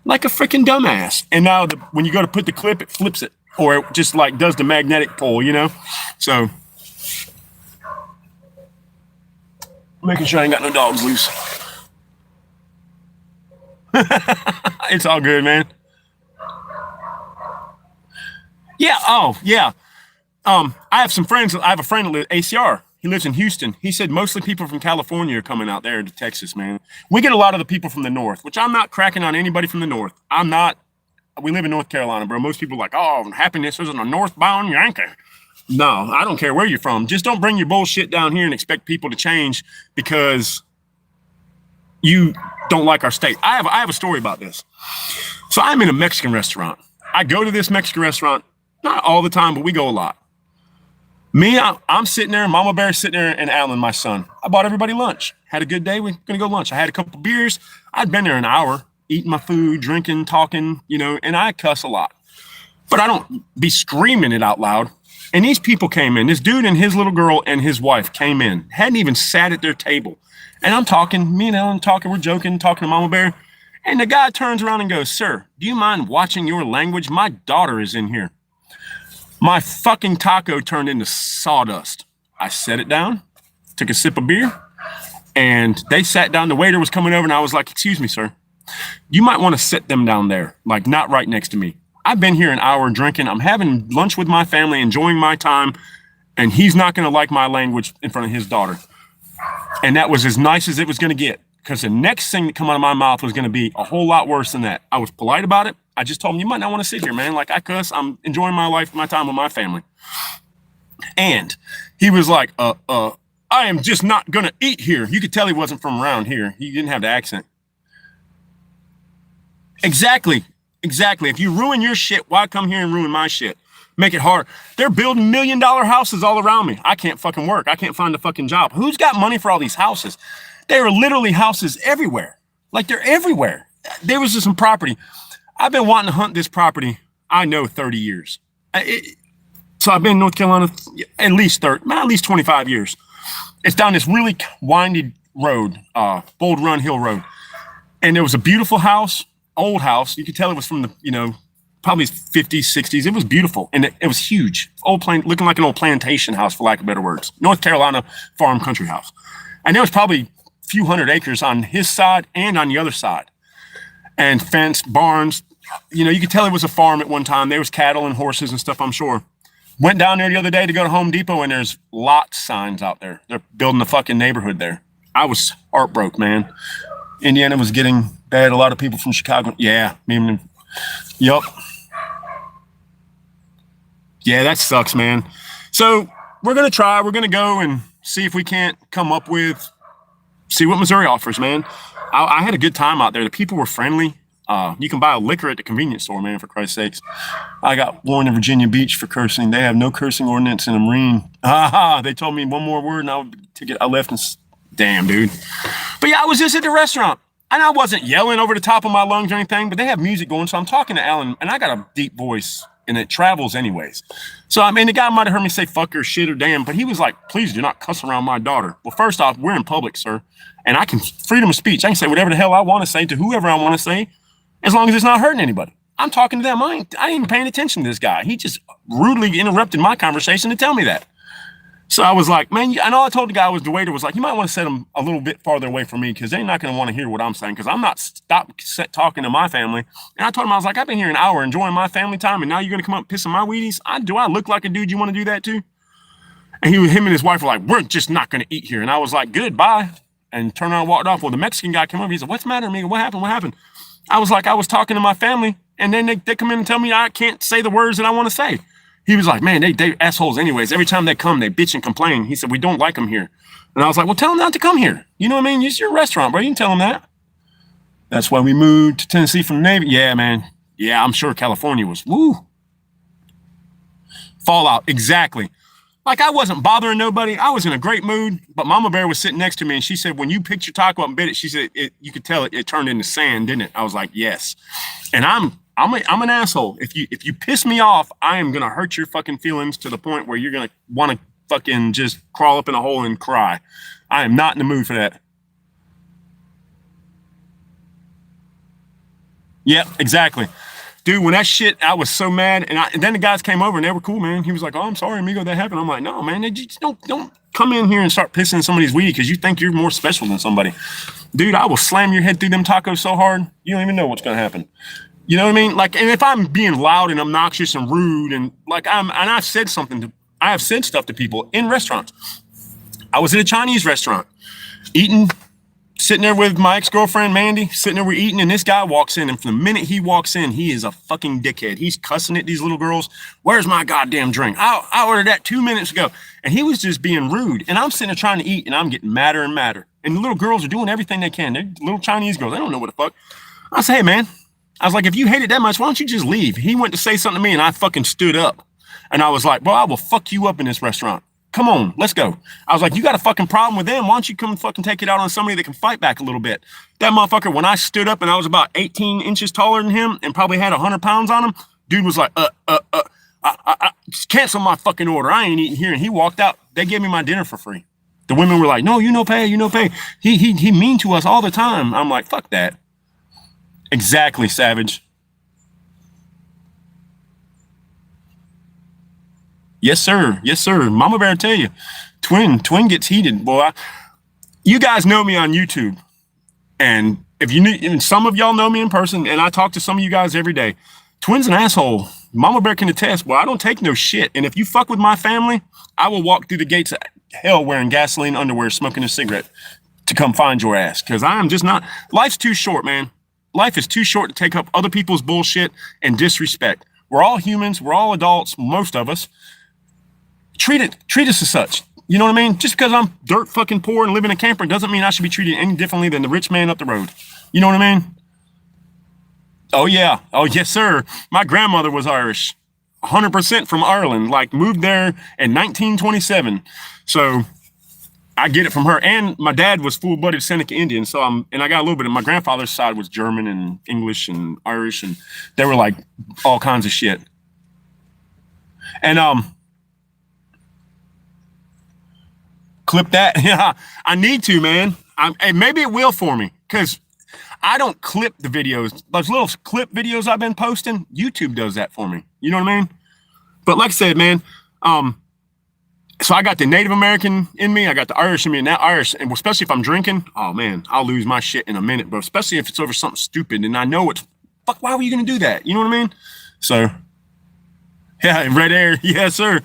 Like a freaking dumbass. And now when you go to put the clip, it flips it. Or it just does the magnetic pull, So, making sure I ain't got no dogs loose. It's all good, man. Yeah, yeah. I have some friends. I have a friend that lives ACR. He lives in Houston. He said mostly people from California are coming out there to Texas, man. We get a lot of the people from the north, which I'm not cracking on anybody from the north. I'm not. We live in North Carolina, bro. Most people are like, oh, happiness isn't a northbound Yankee. No, I don't care where you're from. Just don't bring your bullshit down here and expect people to change because you don't like our state. I have a story about this. So I'm in a Mexican restaurant. I go to this Mexican restaurant, not all the time, but we go a lot. I'm sitting there, Mama Bear's sitting there, and Alan, my son. I bought everybody lunch. Had a good day. We're going to go lunch. I had a couple beers. I'd been there an hour, eating my food, drinking, talking, and I cuss a lot. But I don't be screaming it out loud. And these people came in. This dude and his little girl and his wife came in. Hadn't even sat at their table. And I'm talking, me and Alan talking, we're joking, talking to Mama Bear. And the guy turns around and goes, sir, do you mind watching your language? My daughter is in here. My fucking taco turned into sawdust. I set it down, took a sip of beer, and they sat down. The waiter was coming over, and I was like, excuse me, sir. You might want to sit them down there, not right next to me. I've been here an hour drinking. I'm having lunch with my family, enjoying my time, and he's not going to like my language in front of his daughter. And that was as nice as it was going to get, because the next thing that come out of my mouth was going to be a whole lot worse than that. I was polite about it. I just told him, you might not want to sit here, man. I cuss. I'm enjoying my life, my time with my family. And he was like, I am just not going to eat here. You could tell he wasn't from around here. He didn't have the accent. Exactly. If you ruin your shit, why come here and ruin my shit? Make it hard. They're building $1 million houses all around me. I can't fucking work. I can't find a fucking job. Who's got money for all these houses? There are literally houses everywhere. They're everywhere. There was just some property. I've been wanting to hunt this property, 30 years. So I've been in North Carolina at least 25 years. It's down this really windy road, Bold Run Hill Road. And there was a beautiful house, old house. You could tell it was from the, probably 50s, 60s. It was beautiful. And it was huge. Looking like an old plantation house, for lack of better words. North Carolina farm country house. And there was probably a few hundred acres on his side and on the other side. And fence, barns. You could tell it was a farm at one time. There was cattle and horses and stuff, I'm sure. Went down there the other day to go to Home Depot, and there's lot signs out there. They're building a fucking neighborhood there. I was heartbroken, man. Indiana was getting bad. A lot of people from Chicago. Yeah. Yup. Yeah, that sucks, man. So we're going to go and see if we can't come up with, see what Missouri offers, man. I had a good time out there. The people were friendly. You can buy a liquor at the convenience store, man, for Christ's sakes. I got warned in Virginia Beach for cursing. They have no cursing ordinance in a Marine. They told me one more word and I left and damn, dude. But yeah, I was just at the restaurant and I wasn't yelling over the top of my lungs or anything, but they have music going. So I'm talking to Alan and I got a deep voice and it travels anyways. So, I mean, the guy might have heard me say fuck or shit or damn, but he was like, please do not cuss around my daughter. Well, first off, we're in public, sir. And I can freedom of speech. I can say whatever the hell I want to say to whoever I want to say, as long as it's not hurting anybody. I'm talking to them. I ain't even paying attention to this guy. He just rudely interrupted my conversation to tell me that. So I was like, man, and all I told the guy was, the waiter was like, you might want to set them a little bit farther away from me because they're not going to want to hear what I'm saying because I'm not talking to my family. And I told him, I was like, I've been here an hour enjoying my family time and now you're going to come up pissing my Wheaties? Do I look like a dude you want to do that to? And him and his wife were like, we're just not going to eat here. And I was like, goodbye. And turned around and walked off. Well, the Mexican guy came over. He said, what's the matter, amigo? What happened? What happened? I was like, I was talking to my family, and then they come in and tell me I can't say the words that I want to say. He was like, man, they assholes anyways. Every time they come, they bitch and complain. He said, we don't like them here. And I was like, well, tell them not to come here. You know what I mean? It's your restaurant, bro. You can tell them that. That's why we moved to Tennessee from the Navy. Yeah, man. Yeah, I'm sure California was, woo. Fallout, exactly. Like, I wasn't bothering nobody. I was in a great mood, but Mama Bear was sitting next to me, and she said, when you picked your taco up and bit it, she said, you could tell it turned into sand, didn't it? I was like, yes. And I'm an asshole. If you piss me off, I am going to hurt your fucking feelings to the point where you're going to want to fucking just crawl up in a hole and cry. I am not in the mood for that. Yep, exactly. Dude, when that shit, I was so mad. And then the guys came over and they were cool, man. He was like, oh, I'm sorry, amigo, that happened. I'm like, no, man, they just don't come in here and start pissing somebody's weed because you think you're more special than somebody. Dude, I will slam your head through them tacos so hard, you don't even know what's going to happen. You know what I mean? Like, and if I'm being loud and obnoxious and rude and like I've said I have said stuff to people in restaurants. I was at a Chinese restaurant sitting there with my ex-girlfriend, Mandy, sitting there, we're eating, and this guy walks in, and from the minute he walks in, he is a fucking dickhead. He's cussing at these little girls. Where's my goddamn drink? I ordered that 2 minutes ago. And he was just being rude. And I'm sitting there trying to eat, and I'm getting madder and madder. And the little girls are doing everything they can. They're little Chinese girls. They don't know what the fuck. I say, hey, man. I was like, if you hate it that much, why don't you just leave? He went to say something to me, and I fucking stood up. And I was like, bro, I will fuck you up in this restaurant. Come on, let's go. I was like, you got a fucking problem with them. Why don't you come fucking take it out on somebody that can fight back a little bit? That motherfucker, when I stood up and I was about 18 inches taller than him and probably had 100 pounds on him, dude was like, just cancel my fucking order. I ain't eating here. And he walked out. They gave me my dinner for free. The women were like, no, you no pay. He mean to us all the time. I'm like, fuck that. Exactly, savage. Yes, sir. Yes, sir. Mama Bear tell you, Twin gets heated, boy. You guys know me on YouTube, and and some of y'all know me in person, and I talk to some of you guys every day. Twin's an asshole. Mama Bear can attest. Boy, I don't take no shit, and if you fuck with my family, I will walk through the gates of hell wearing gasoline underwear, smoking a cigarette to come find your ass, because I am just not. Life's too short, man. Life is too short to take up other people's bullshit and disrespect. We're all humans. We're all adults, most of us. Treat us as such. You know what I mean? Just because I'm dirt fucking poor and live in a camper doesn't mean I should be treated any differently than the rich man up the road. You know what I mean? Oh, yeah. Oh, yes, sir. My grandmother was Irish. 100% from Ireland. Like, moved there in 1927. So I get it from her. And my dad was full-blooded Seneca Indian. So I got a little bit of my grandfather's side was German and English and Irish. And they were like all kinds of shit. And, clip that. Yeah, I need to, man. And maybe it will for me because I don't clip the videos. Those little clip videos I've been posting, YouTube does that for me. You know what I mean? But like I said, man, so I got the Native American in me. I got the Irish in me. And that Irish, and especially if I'm drinking, oh, man, I'll lose my shit in a minute. But especially if it's over something stupid and I know it's, fuck, why were you going to do that? You know what I mean? So, yeah, red hair. Yes, sir.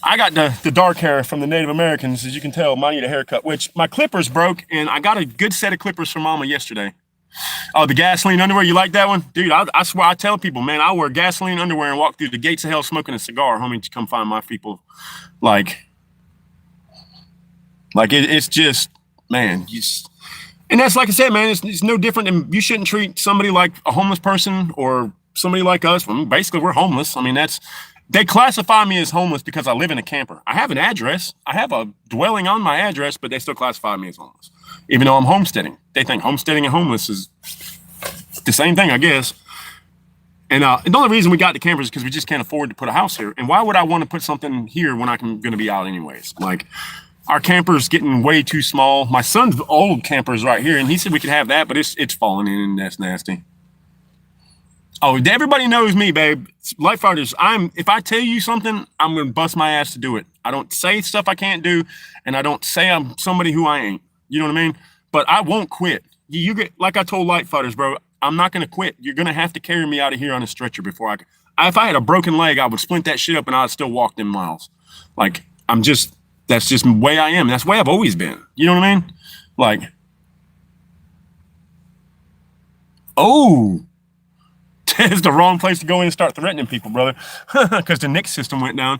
I got the dark hair from the Native Americans. As you can tell, I need a haircut, which my clippers broke, and I got a good set of clippers from Mama yesterday. Oh, the gasoline underwear. You like that one? Dude, I swear, I tell people, man, I wear gasoline underwear and walk through the gates of hell smoking a cigar, homie, to come find my people. Like, Like it's just, man, and that's like I said, man, it's no different than you shouldn't treat somebody like a homeless person or somebody like us. I mean, basically, we're homeless. I mean, they classify me as homeless because I live in a camper. I have an address. I have a dwelling on my address, but they still classify me as homeless, even though I'm homesteading. They think homesteading and homeless is the same thing, I guess. And the only reason we got the campers is because we just can't afford to put a house here. And why would I want to put something here when I'm going to be out anyways? Like, our camper's getting way too small. My son's old camper's right here, and he said we could have that, but it's falling in, and that's nasty. Oh, everybody knows me, babe. Life Fighters, if I tell you something, I'm going to bust my ass to do it. I don't say stuff I can't do, and I don't say I'm somebody who I ain't. You know what I mean? But I won't quit. You get, like I told Light Fighters, bro, I'm not going to quit. You're going to have to carry me out of here on a stretcher before if I had a broken leg, I would splint that shit up and I'd still walk them miles. Like, that's just the way I am. That's the way I've always been. You know what I mean? Like, oh, it's the wrong place to go in and start threatening people, brother, because the NIC system went down.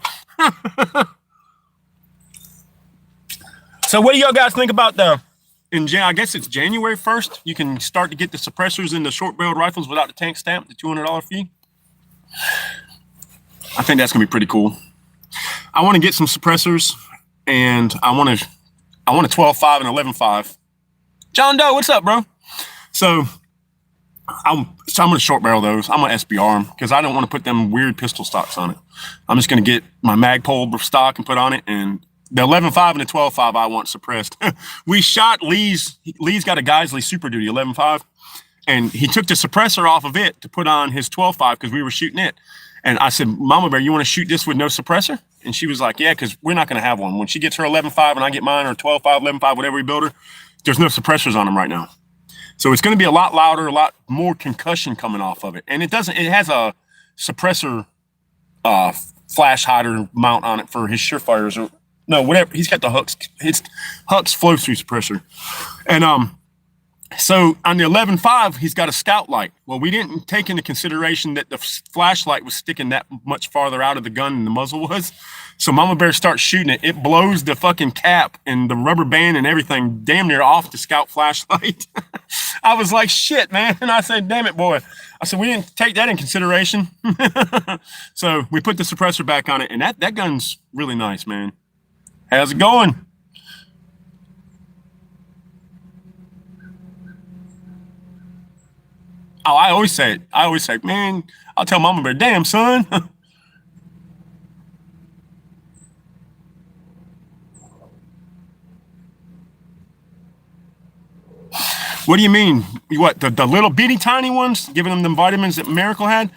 So what do y'all guys think about I guess it's January 1st, you can start to get the suppressors in the short-barreled rifles without the tank stamp, the $200 fee? I think that's going to be pretty cool. I want to get some suppressors, and I want a 12.5 and 11.5. John Doe, what's up, bro? So I'm going to short barrel those. I'm going to SBR them because I don't want to put them weird pistol stocks on it. I'm just going to get my Magpul stock and put on it, and the 11.5 and the 12.5 I want suppressed. We shot Lee's got a Geisley Super Duty 11.5, and he took the suppressor off of it to put on his 12.5 because we were shooting it. And I said, Mama Bear, you want to shoot this with no suppressor? And she was like, yeah, because we're not going to have one. When she gets her 11.5 and I get mine, or 12.5, 11.5, whatever we build her, there's no suppressors on them right now. So it's going to be a lot louder, a lot more concussion coming off of it. And it has a suppressor flash hider mount on it for his Surefires, or no, whatever. He's got the hooks. His hooks flow through suppressor. And so on the 11.5, he's got a scout light. Well, we didn't take into consideration that the flashlight was sticking that much farther out of the gun than the muzzle was. So Mama Bear starts shooting it. It blows the fucking cap and the rubber band and everything damn near off the scout flashlight. I was like, shit, man. And I said, damn it, boy. I said, we didn't take that in consideration. So we put the suppressor back on it, and that gun's really nice, man. How's it going? Oh, I always say, man, I'll tell Mama Bear, damn, son. What do you mean? What, the little bitty tiny ones, giving them the vitamins that Miracle had?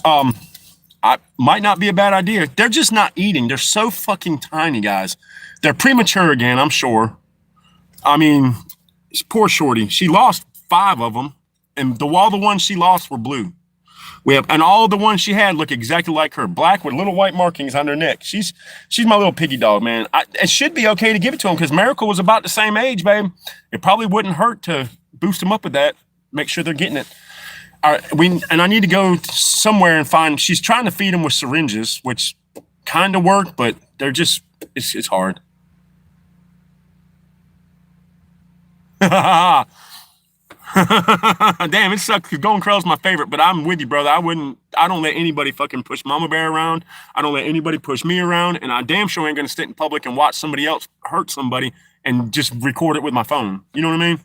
I might not be a bad idea. They're just not eating. They're so fucking tiny, guys. They're premature again, I'm sure. I mean, poor Shorty. She lost 5 of them, and all the ones she lost were blue. And all the ones she had look exactly like her, black with little white markings on their neck. She's my little piggy dog, man. It should be okay to give it to him because Miracle was about the same age, babe. It probably wouldn't hurt to boost them up with that. Make sure they're getting it. All right, I need to go somewhere and find. She's trying to feed them with syringes, which kind of work, but they're just it's hard. Damn, it sucks because Golden Crow's my favorite, but I'm with you, brother. I don't let anybody fucking push Mama Bear around. I don't let anybody push me around, and I damn sure ain't gonna sit in public and watch somebody else hurt somebody and just record it with my phone. You know what I mean?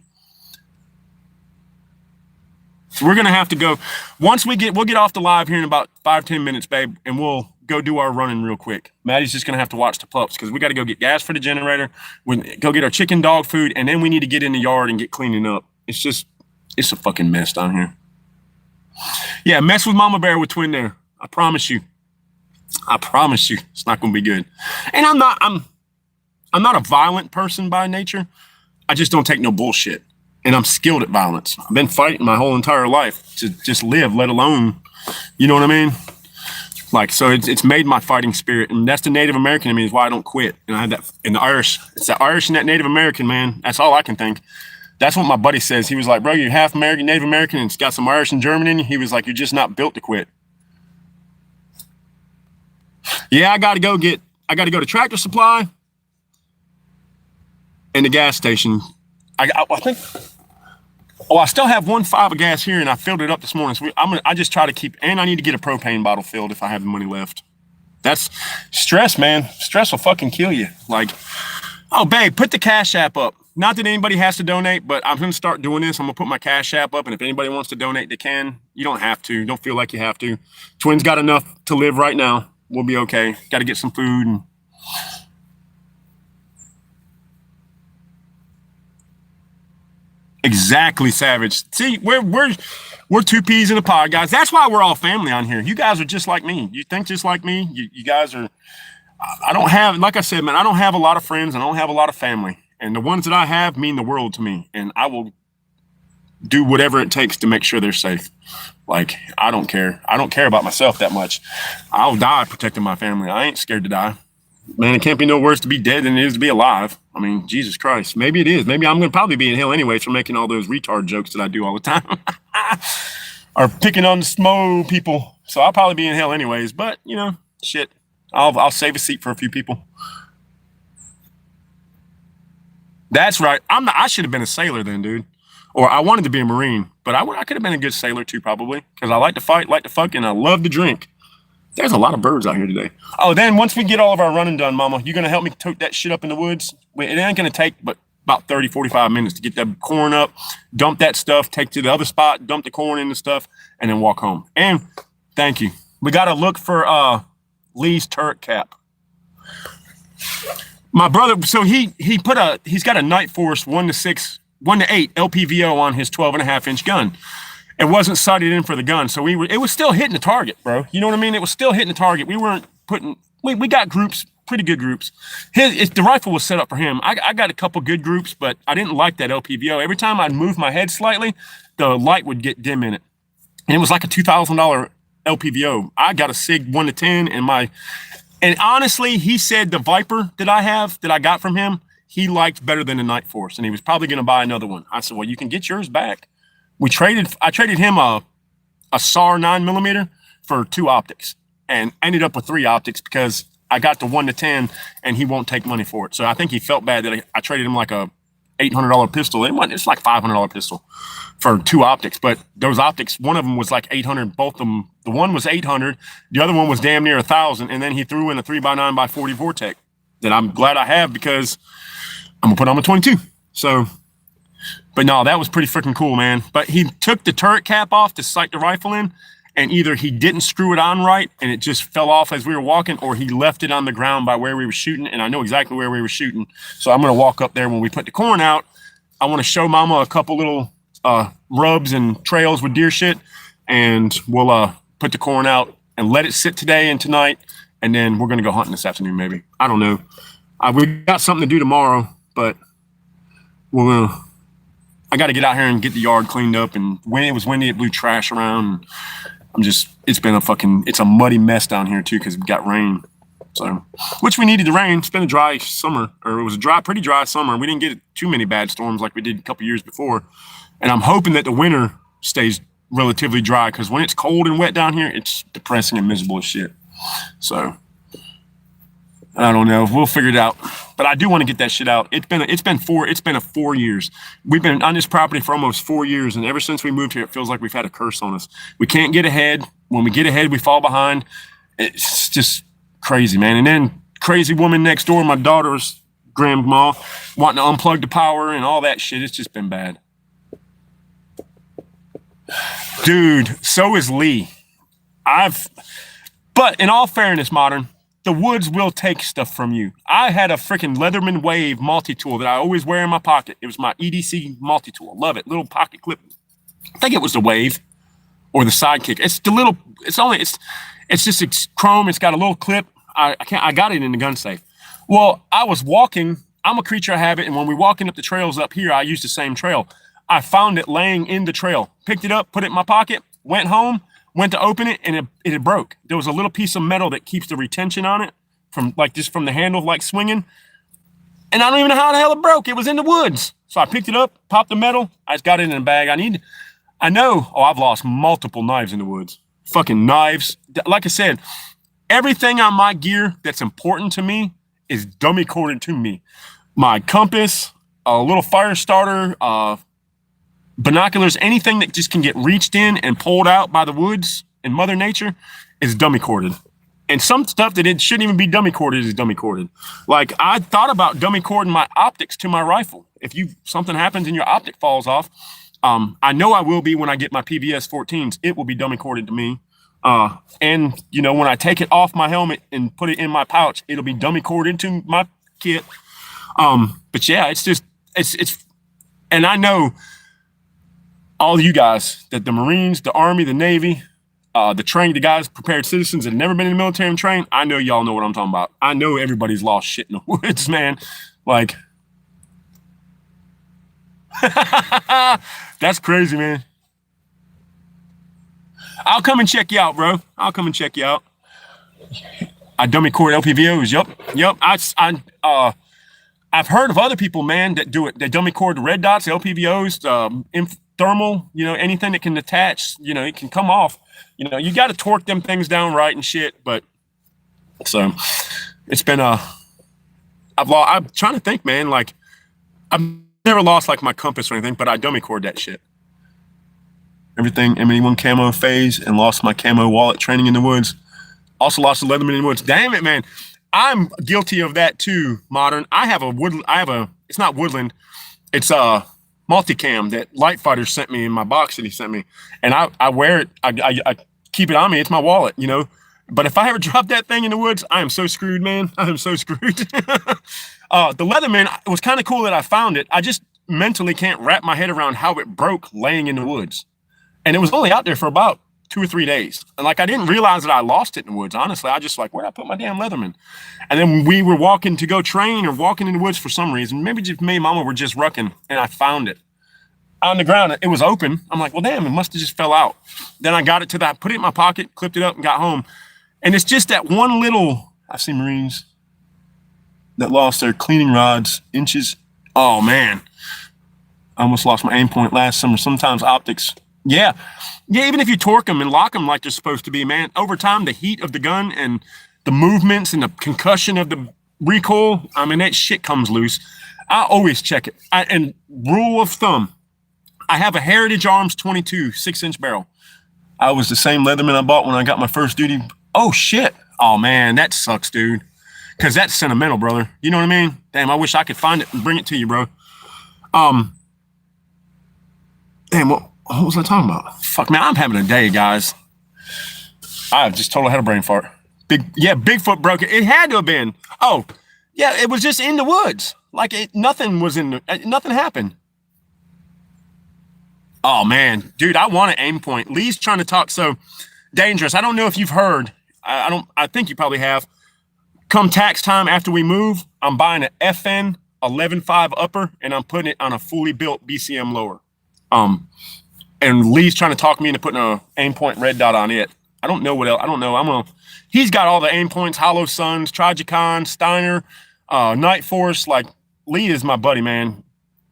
So we're gonna have to go. We'll get off the live here in about 5-10 minutes, babe, and we'll go do our running real quick. Maddie's just gonna have to watch the pups because we got to go get gas for the generator. We go get our chicken dog food, and then we need to get in the yard and get cleaning up. It's a fucking mess down here. Yeah, mess with Mama Bear with Twin there. I promise you. It's not gonna be good. And I'm not a violent person by nature. I just don't take no bullshit. And I'm skilled at violence. I've been fighting my whole entire life to just live, let alone, you know what I mean? Like, so it's made my fighting spirit. And that's the Native American in me is why I don't quit. And I had that in the Irish. It's that Irish and that Native American, man. That's all I can think. That's what my buddy says. He was like, bro, you're half American, Native American, and it's got some Irish and German in you. He was like, you're just not built to quit. Yeah, I got to go to Tractor Supply. in the gas station. I think. Oh, I still have 1.5 of gas here, and I filled it up this morning. So I just try to keep, and I need to get a propane bottle filled if I have the money left. That's stress, man. Stress will fucking kill you. Like, oh, babe, put the Cash App up. Not that anybody has to donate, but I'm going to start doing this. I'm going to put my Cash App up, and if anybody wants to donate, they can. You don't have to. Don't feel like you have to. Twins got enough to live right now. We'll be okay. Got to get some food. And exactly, Savage. See, we're two peas in a pod, guys. That's why we're all family on here. You guys are just like me. You think just like me. You guys are. I don't have, like I said, man, I don't have a lot of friends. I don't have a lot of family. And the ones that I have mean the world to me. And I will do whatever it takes to make sure they're safe. Like, I don't care. I don't care about myself that much. I'll die protecting my family. I ain't scared to die. Man, it can't be no worse to be dead than it is to be alive. I mean, Jesus Christ. Maybe it is. Maybe I'm going to probably be in hell anyways for making all those retard jokes that I do all the time. Or picking on the smo people. So I'll probably be in hell anyways. But, you know, shit. I'll save a seat for a few people. That's right. I should have been a sailor then, dude. Or I wanted to be a Marine. But I could have been a good sailor too, probably. Because I like to fight, like to fuck, and I love to drink. There's a lot of birds out here today. Oh, then once we get all of our running done, Mama, you're going to help me tote that shit up in the woods? It ain't going to take but about 30, 45 minutes to get that corn up, dump that stuff, take to the other spot, dump the corn in the stuff, and then walk home. And thank you. We got to look for Lee's turret cap. My brother, so he's got a Night Force 1-6, 1-8 LPVO on his 12.5-inch gun. It wasn't sighted in for the gun, so it was still hitting the target, bro. You know what I mean? It was still hitting the target. We got groups, pretty good groups. The rifle was set up for him. I got a couple good groups, but I didn't like that LPVO. Every time I'd move my head slightly, the light would get dim in it. And it was like a $2,000 LPVO. I got a SIG 1-10, and honestly, he said the Viper that I got from him, he liked better than the Night Force, and he was probably going to buy another one. I said, well, you can get yours back. I traded him a SAR 9mm for 2 optics, and ended up with 3 optics because I got the 1-10 and he won't take money for it. So I think he felt bad that I traded him like a $800 pistol. It's like $500 pistol for 2 optics, but those optics, one of them was like 800. Both of them, the one was 800, the other one was damn near 1,000, and then he threw in a 3x9x40 Vortex that I'm glad I have because I'm gonna put on my 22. So. But no, that was pretty freaking cool, man. But he took the turret cap off to sight the rifle in, and either he didn't screw it on right and it just fell off as we were walking, or he left it on the ground by where we were shooting, and I know exactly where we were shooting. So I'm going to walk up there when we put the corn out. I want to show Mama a couple little rubs and trails with deer shit, and we'll put the corn out and let it sit today and tonight, and then we're going to go hunting this afternoon maybe. I don't know. We got something to do tomorrow, but I got to get out here and get the yard cleaned up. And when it was windy, it blew trash around. It's a muddy mess down here too, because we got rain. So, which we needed the rain. It's been a dry summer, or it was a pretty dry summer. We didn't get too many bad storms like we did a couple years before. And I'm hoping that the winter stays relatively dry, because when it's cold and wet down here, it's depressing and miserable as shit. So, I don't know. We'll figure it out. But I do want to get that shit out. It's been 4 years. We've been on this property for almost 4 years, and ever since we moved here, it feels like we've had a curse on us. We can't get ahead. When we get ahead, we fall behind. It's just crazy, man. And then crazy woman next door, my daughter's grandma, wanting to unplug the power and all that shit. It's just been bad. Dude, so is Lee. But in all fairness, Modern, the woods will take stuff from you. I had a freaking Leatherman Wave multi-tool that I always wear in my pocket. It was my EDC multi-tool. Love it. Little pocket clip. I think it was the Wave or the Sidekick. It's just chrome. It's got a little clip. I got it in the gun safe. Well, I was walking. I'm a creature of habit, and when we're walking up the trails up here, I use the same trail. I found it laying in the trail. Picked it up, put it in my pocket, went home, went to open it, and it broke. There was a little piece of metal that keeps the retention on it from the handle, like swinging. And I don't even know how the hell it broke. It was in the woods. So I picked it up, popped the metal. I just got it in a bag. I've lost multiple knives in the woods. Fucking knives. Like I said, everything on my gear that's important to me is dummy corded to me. My compass, a little fire starter, binoculars, anything that just can get reached in and pulled out by the woods and Mother Nature is dummy corded. And some stuff that it shouldn't even be dummy corded is dummy corded. Like I thought about dummy cording my optics to my rifle. If something happens and your optic falls off, I know I will be when I get my PVS 14s. It will be dummy corded to me. And you know, when I take it off my helmet and put it in my pouch, it'll be dummy corded to my kit. But yeah, it's, and I know all you guys, that the Marines, the Army, the Navy, the guys, prepared citizens that have never been in the military and trained, I know y'all know what I'm talking about. I know everybody's lost shit in the woods, man. Like, that's crazy, man. I'll come and check you out, bro. I'll come and check you out. I dummy cord LPVOs. Yep. I've heard of other people, man, that do it. They dummy cord the red dots, LPVOs, thermal, you know, anything that can attach, you know, it can come off. You know, you got to torque them things down right and shit. But so it's been I'm trying to think, man. Like I've never lost like my compass or anything, but I dummy cord that shit. Everything M81 camo phase, and lost my camo wallet training in the woods. Also lost the Leatherman in the woods. Damn it, man. I'm guilty of that too, Modern. It's not Woodland. It's a multicam that Light Fighter sent me in my box that he sent me. And I wear it. I keep it on me. It's my wallet, you know. But if I ever drop that thing in the woods, I am so screwed, man. I am so screwed. The Leatherman, it was kind of cool that I found it. I just mentally can't wrap my head around how it broke laying in the woods. And it was only out there for about 2 or 3 days. And like, I didn't realize that I lost it in the woods. Honestly, I just like, where'd I put my damn Leatherman? And then we were walking to go train or walking in the woods for some reason. Maybe just me and Mama were just rucking, and I found it on the ground. It was open. I'm like, well, damn, it must have just fell out. Then I got it put it in my pocket, clipped it up, and got home. And it's just that one little, I've seen Marines that lost their cleaning rods inches. Oh man, I almost lost my aim point last summer. Sometimes optics. Yeah, even if you torque them and lock them like they're supposed to be, man, over time, the heat of the gun and the movements and the concussion of the recoil, I mean, that shit comes loose. I always check it. And rule of thumb, I have a Heritage Arms 22 6-inch barrel. I was the same Leatherman I bought when I got my first duty. Oh, shit. Oh, man, that sucks, dude. Because that's sentimental, brother. You know what I mean? Damn, I wish I could find it and bring it to you, bro. Damn, what was I talking about? Fuck, man, I'm having a day, guys. I just totally had a brain fart. Bigfoot broke it. It had to have been. Oh, yeah, it was just in the woods. Like, nothing happened. Oh, man. Dude, I want an aim point. Lee's trying to talk so dangerous. I don't know if you've heard. I think you probably have. Come tax time after we move, I'm buying an FN 11.5 upper, and I'm putting it on a fully built BCM lower. And Lee's trying to talk me into putting a aim point red dot on it. I don't know what else. I don't know. He's got all the aim points, Hollow Suns, Tragicon, Steiner, Night Force. Like, Lee is my buddy, man.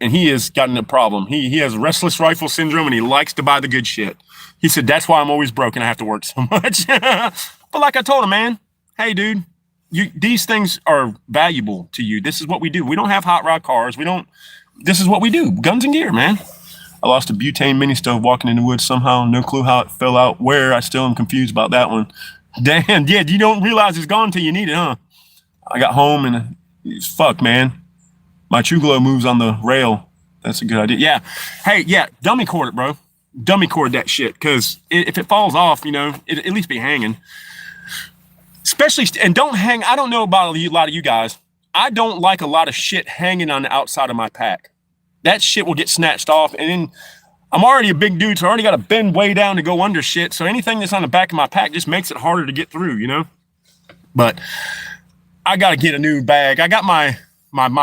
And he has gotten a problem. He has restless rifle syndrome, and he likes to buy the good shit. He said, that's why I'm always broke and I have to work so much. But like I told him, man, hey, dude, these things are valuable to you. This is what we do. We don't have hot rod cars. This is what we do. Guns and gear, man. I lost a butane mini stove walking in the woods somehow. No clue how it fell out where. I still am confused about that one. Damn, yeah, you don't realize it's gone until you need it, huh? I got home and fuck, man. My True Glow moves on the rail. That's a good idea. Yeah. Hey, yeah, dummy cord it, bro. Dummy cord that shit. Because if it falls off, you know, it at least be hanging. Especially, and don't hang. I don't know about a lot of you guys. I don't like a lot of shit hanging on the outside of my pack. That shit will get snatched off. And then I'm already a big dude, so I already got to bend way down to go under shit. So anything that's on the back of my pack just makes it harder to get through, you know? But I got to get a new bag. I got my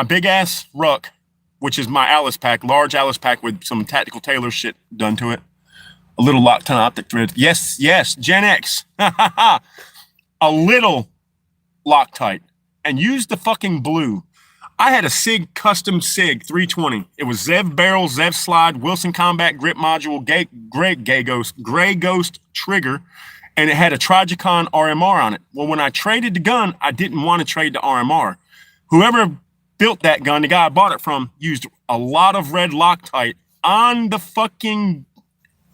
big ass ruck, which is my Alice pack, large Alice pack with some tactical tailor shit done to it. A little Loctite optic thread. Yes, Gen X. A little Loctite. And use the fucking blue. I had a SIG custom SIG 320. It was Zev barrel, Zev slide, Wilson combat grip module, Gray Ghost trigger, and it had a Tragicon RMR on it. Well, when I traded the gun, I didn't want to trade the RMR. Whoever built that gun, the guy I bought it from, used a lot of red Loctite on the fucking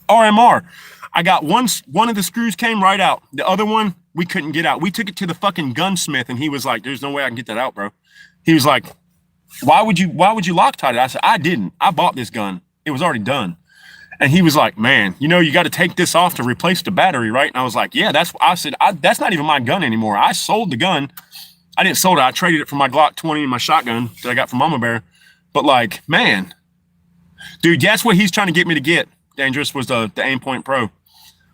RMR. I got one of the screws came right out. The other one, we couldn't get out. We took it to the fucking gunsmith, and he was like, there's no way I can get that out, bro. He was like, why would you Loctite it? I said, I didn't. I bought this gun. It was already done. And he was like, man, you know, you got to take this off to replace the battery, right? And I was like, yeah, that's not even my gun anymore. I sold the gun. I didn't sold it. I traded it for my Glock 20 and my shotgun that I got from Mama Bear. But like, man, dude, that's what he's trying to get me to get. Dangerous was the Aimpoint Pro.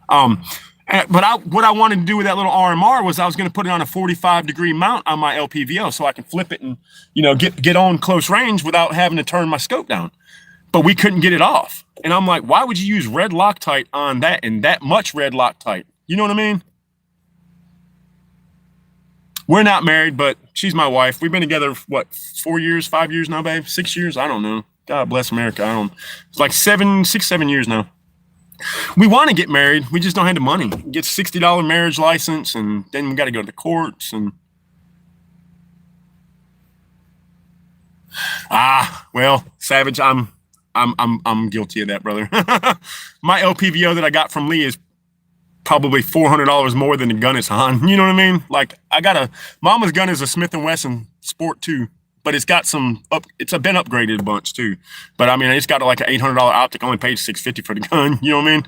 But what I wanted to do with that little RMR was I was going to put it on a 45-degree mount on my LPVO so I can flip it and, you know, get on close range without having to turn my scope down. But we couldn't get it off. And I'm like, why would you use red Loctite on that and that much red Loctite? You know what I mean? We're not married, but she's my wife. We've been together, what, 4 years, 5 years now, babe? 6 years? I don't know. God bless America. It's like 6, 7 years now. We want to get married. We just don't have the money. Get $60 marriage license, and then we got to go to the courts. And well, Savage, I'm guilty of that, brother. My LPVO that I got from Lee is probably $400 more than the gun it's on. You know what I mean? Like, Mama's gun is a Smith & Wesson Sport 2, but it's got it's been upgraded a bunch too. But I mean, it's got like an $800 optic, only paid $650 for the gun. You know what I mean?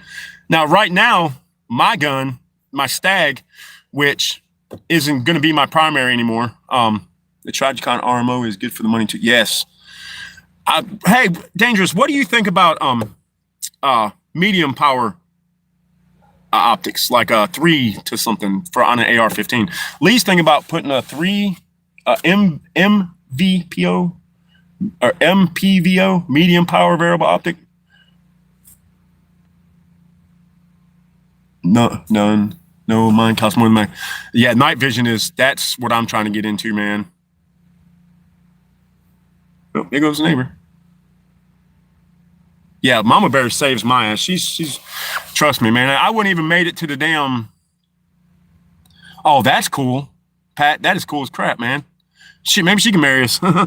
Now, right now, my gun, my Stag, which isn't going to be my primary anymore. The Tragicon RMO is good for the money too. Yes. Hey, Dangerous, what do you think about medium power optics, like a 3 to something on an AR-15? Lee's thinking about putting a 3 MVPO or MPVO, medium power variable optic. No, mine costs more than mine. Yeah, night vision that's what I'm trying to get into, man. Oh, there goes the neighbor. Yeah, Mama Bear saves my ass. She's trust me, man. I wouldn't even made it to the damn. Oh, that's cool, Pat. That is cool as crap, man. Shit, maybe she can marry us. I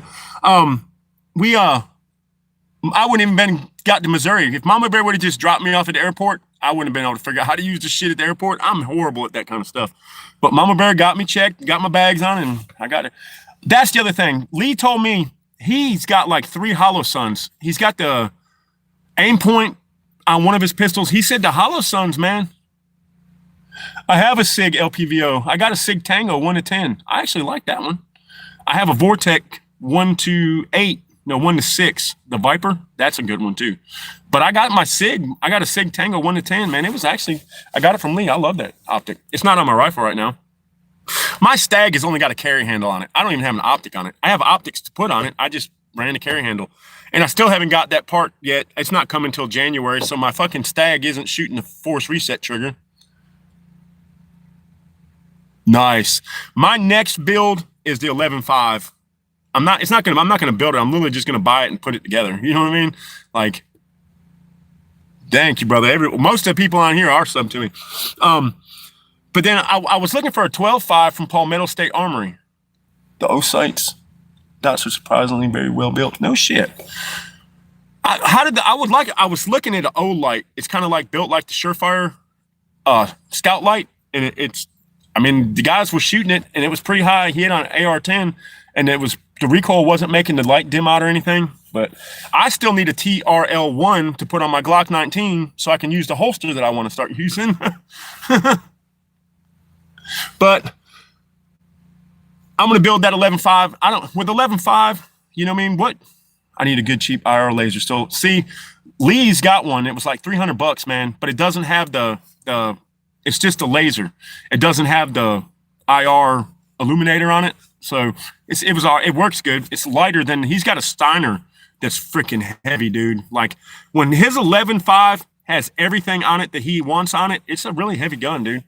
wouldn't even got to Missouri. If Mama Bear would have just dropped me off at the airport, I wouldn't have been able to figure out how to use the shit at the airport. I'm horrible at that kind of stuff. But Mama Bear got me checked, got my bags on, and I got it. That's the other thing. Lee told me he's got like 3 Holosuns. He's got the Aimpoint on one of his pistols. He said the Holosuns, man. I have a SIG LPVO. I got a SIG Tango 1 to 10. I actually like that one. I have a Vortec 1 to 8. No, 1 to 6. The Viper, that's a good one too. But I got my SIG. I got a SIG Tango 1 to 10, man. It was actually, I got it from Lee. I love that optic. It's not on my rifle right now. My Stag has only got a carry handle on it. I don't even have an optic on it. I have optics to put on it. I just ran the carry handle. And I still haven't got that part yet. It's not coming until January, so my fucking Stag isn't shooting the force reset trigger. Nice. My next build is the 11.5. I'm not gonna build it. I'm literally just gonna buy it and put it together. You know what I mean? Like, thank you, brother. Most of the people on here are sub to me. But then I was looking for a 12.5 from Palmetto State Armory. The O-sights, not so surprisingly very well built. No shit. I was looking at an O-light. It's kind of like built like the Surefire Scout light, and I mean, the guys were shooting it, and it was pretty high hit on AR-10, and the recoil wasn't making the light dim out or anything. But I still need a TRL-1 to put on my Glock 19 so I can use the holster that I want to start using. But I'm going to build that 11.5. With 11.5, you know what I mean? I need a good cheap IR laser. So see, Lee's got one. It was like $300, man, but it doesn't have it's just a laser. It doesn't have the IR illuminator on it. So it works good. It's lighter than, he's got a Steiner that's freaking heavy, dude. Like when his 11.5 has everything on it that he wants on it, it's a really heavy gun, dude.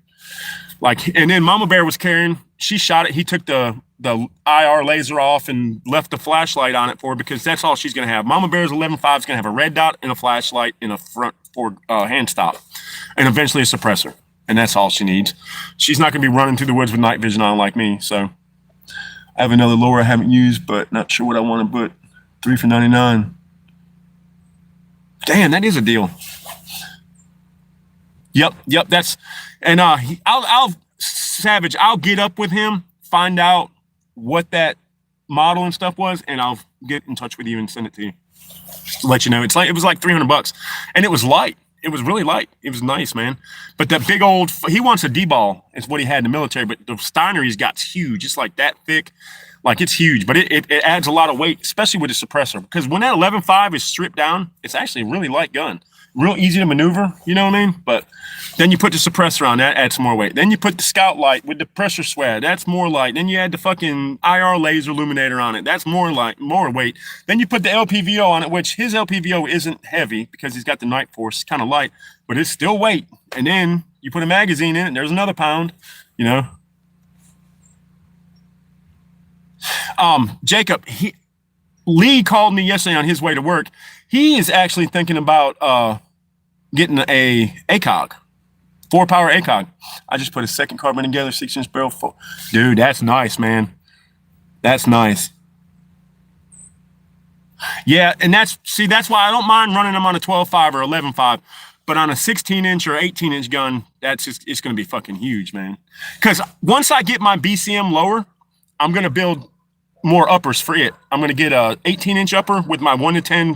Like, and then Mama Bear was carrying, she shot it. He took the IR laser off and left the flashlight on it for her because that's all she's going to have. Mama Bear's 11.5 is going to have a red dot and a flashlight and a front for hand stop and eventually a suppressor. And that's all she needs. She's not going to be running through the woods with night vision on like me. So I have another lure I haven't used, but not sure what I want to put. 3 for $99. Damn, that is a deal. Yep. That's, and I'll Savage. I'll get up with him, find out what that model and stuff was, and I'll get in touch with you and send it to you. Let you know. It was like $300, and it was light. It was really light. It was nice, man. But that big old, he wants a D-ball is what he had in the military, but the Steiner he's got's huge. It's like that thick. Like it's huge, but it adds a lot of weight, especially with the suppressor. Because when that 11.5 is stripped down, it's actually a really light gun. Real easy to maneuver, you know what I mean? But then you put the suppressor on, that adds some more weight. Then you put the scout light with the pressure swag, that's more light. Then you add the fucking IR laser illuminator on it, that's more weight. Then you put the LPVO on it, which his LPVO isn't heavy because he's got the Night Force, it's kind of light, but it's still weight. And then you put a magazine in it, and there's another pound, you know. Jacob, Lee called me yesterday on his way to work. He is actually thinking about getting a ACOG, 4-power ACOG. I just put a second carbine together, 6-inch barrel. Dude, that's nice, man. That's nice. Yeah, and that's why I don't mind running them on a 12.5 or 11.5, but on a 16-inch or 18-inch gun, it's going to be fucking huge, man. Because once I get my BCM lower, I'm going to build more uppers for it. I'm going to get a 18-inch upper with my 1 to 10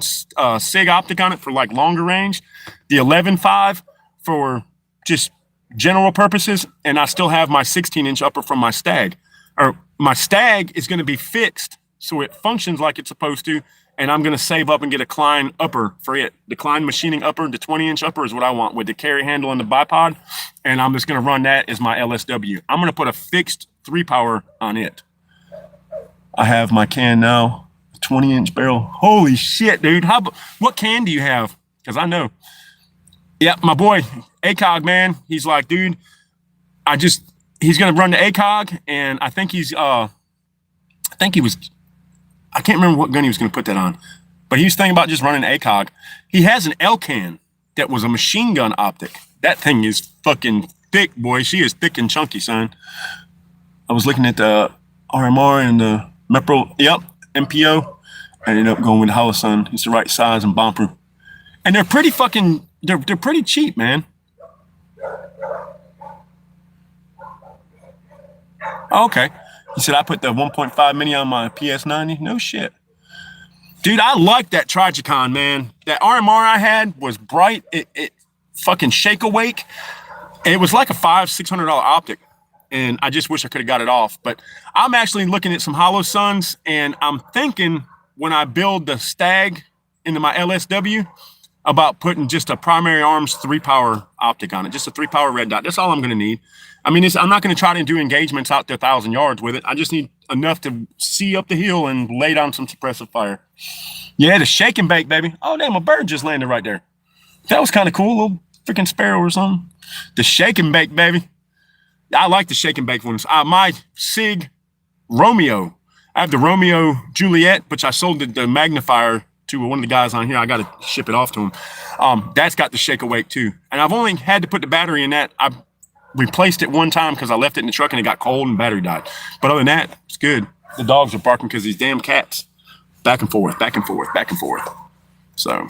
SIG optic on it for like longer range, the 11.5 for just general purposes, and I still have my 16-inch upper from my Stag. Or my Stag is going to be fixed so it functions like it's supposed to, and I'm going to save up and get a Klein upper for it. The Klein machining upper, the 20-inch upper is what I want with the carry handle and the bipod, and I'm just going to run that as my LSW. I'm going to put a fixed 3-power on it. I have my can now, 20-inch barrel. Holy shit, dude. What can do you have? Because I know. Yeah, my boy, ACOG, man. He's like, dude, he's going to run the ACOG, and I think I can't remember what gun he was going to put that on, but he was thinking about just running ACOG. He has an L-can that was a machine gun optic. That thing is fucking thick, boy. She is thick and chunky, son. I was looking at the RMR and the Mepro, yep, MPO. I ended up going with the Holosun. It's the right size and bomber. And they're pretty fucking, they're pretty cheap, man. Oh, okay. He said I put the 1.5 mini on my PS90. No shit. Dude, I like that Tragicon, man. That RMR I had was bright. It fucking shake awake. It was like a $500-600 optic. And I just wish I could have got it off. But I'm actually looking at some Holosuns, and I'm thinking when I build the Stag into my LSW about putting just a primary arms 3-power optic on it, just a 3-power red dot. That's all I'm going to need. I mean, I'm not going to try to do engagements out to 1,000 yards with it. I just need enough to see up the hill and lay down some suppressive fire. Yeah, the shake and bake, baby. Oh, damn, a bird just landed right there. That was kind of cool, a little freaking sparrow or something. The shake and bake, baby. I like the shake and bake ones. My SIG Romeo, I have the Romeo Juliet, which I sold the magnifier to one of the guys on here. I got to ship it off to him. That's got the shake awake too. And I've only had to put the battery in that. I replaced it one time because I left it in the truck and it got cold and battery died. But other than that, it's good. The dogs are barking because these damn cats back and forth, back and forth, back and forth. So,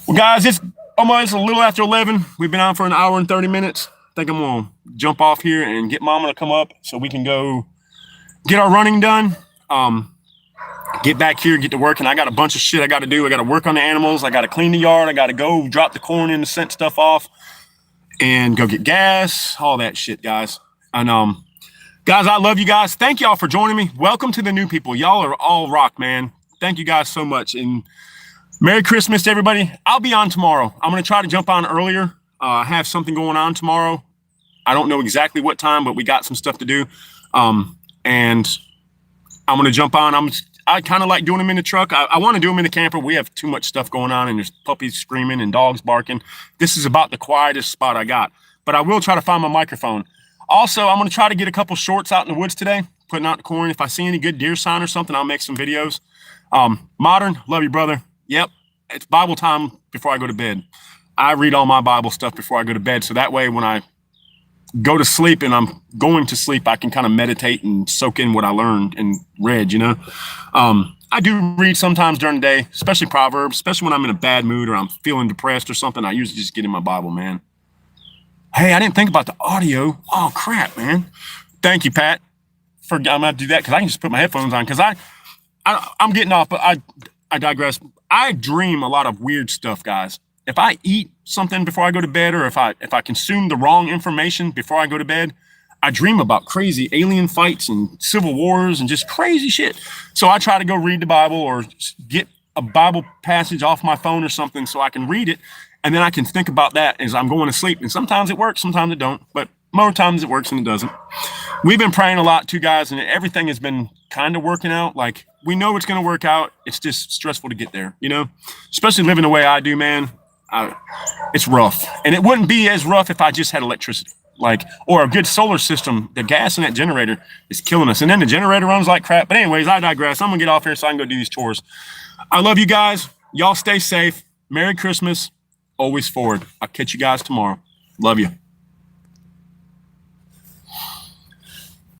well, guys, it's almost a little after 11. We've been on for an hour and 30 minutes. I think I'm going to jump off here and get Mama to come up so we can go get our running done. Get back here, get to work. And I got a bunch of shit I got to do. I got to work on the animals. I got to clean the yard. I got to go drop the corn in and scent stuff off and go get gas, all that shit, guys. And guys, I love you guys. Thank y'all for joining me. Welcome to the new people. Y'all are all rock, man. Thank you guys so much. And Merry Christmas to everybody. I'll be on tomorrow. I'm going to try to jump on earlier. I have something going on tomorrow. I don't know exactly what time, but we got some stuff to do. And I'm going to jump on. I kind of like doing them in the truck. I want to do them in the camper. We have too much stuff going on, and there's puppies screaming and dogs barking. This is about the quietest spot I got. But I will try to find my microphone. Also, I'm going to try to get a couple shorts out in the woods today, putting out the corn. If I see any good deer sign or something, I'll make some videos. Modern, love you, brother. Yep, it's Bible time before I go to bed. I read all my Bible stuff before I go to bed, so that way when I go to sleep and I'm going to sleep, I can kind of meditate and soak in what I learned and read, you know. I do read sometimes during the day, especially Proverbs, especially when I'm in a bad mood or I'm feeling depressed or something. I usually just get in my Bible, man. Hey, I didn't think about the audio. Oh, crap, man. Thank you, Pat. I'm going to do that because I can just put my headphones on because I'm getting off, but I digress. I dream a lot of weird stuff, guys. If I eat something before I go to bed, or if I consume the wrong information before I go to bed, I dream about crazy alien fights and civil wars and just crazy shit. So I try to go read the Bible or get a Bible passage off my phone or something so I can read it, and then I can think about that as I'm going to sleep. And sometimes it works, sometimes it don't, but more times it works and it doesn't. We've been praying a lot too, guys, and everything has been kind of working out. Like, we know it's going to work out. It's just stressful to get there, you know, especially living the way I do, man. It's rough, and it wouldn't be as rough if I just had electricity, like, or a good solar system. The gas in that generator is killing us, and then the generator runs like crap. But anyways, I digress. I'm gonna get off here so I can go do these chores. I love you guys. Y'all stay safe. Merry Christmas. Always forward. I'll catch you guys tomorrow. Love you.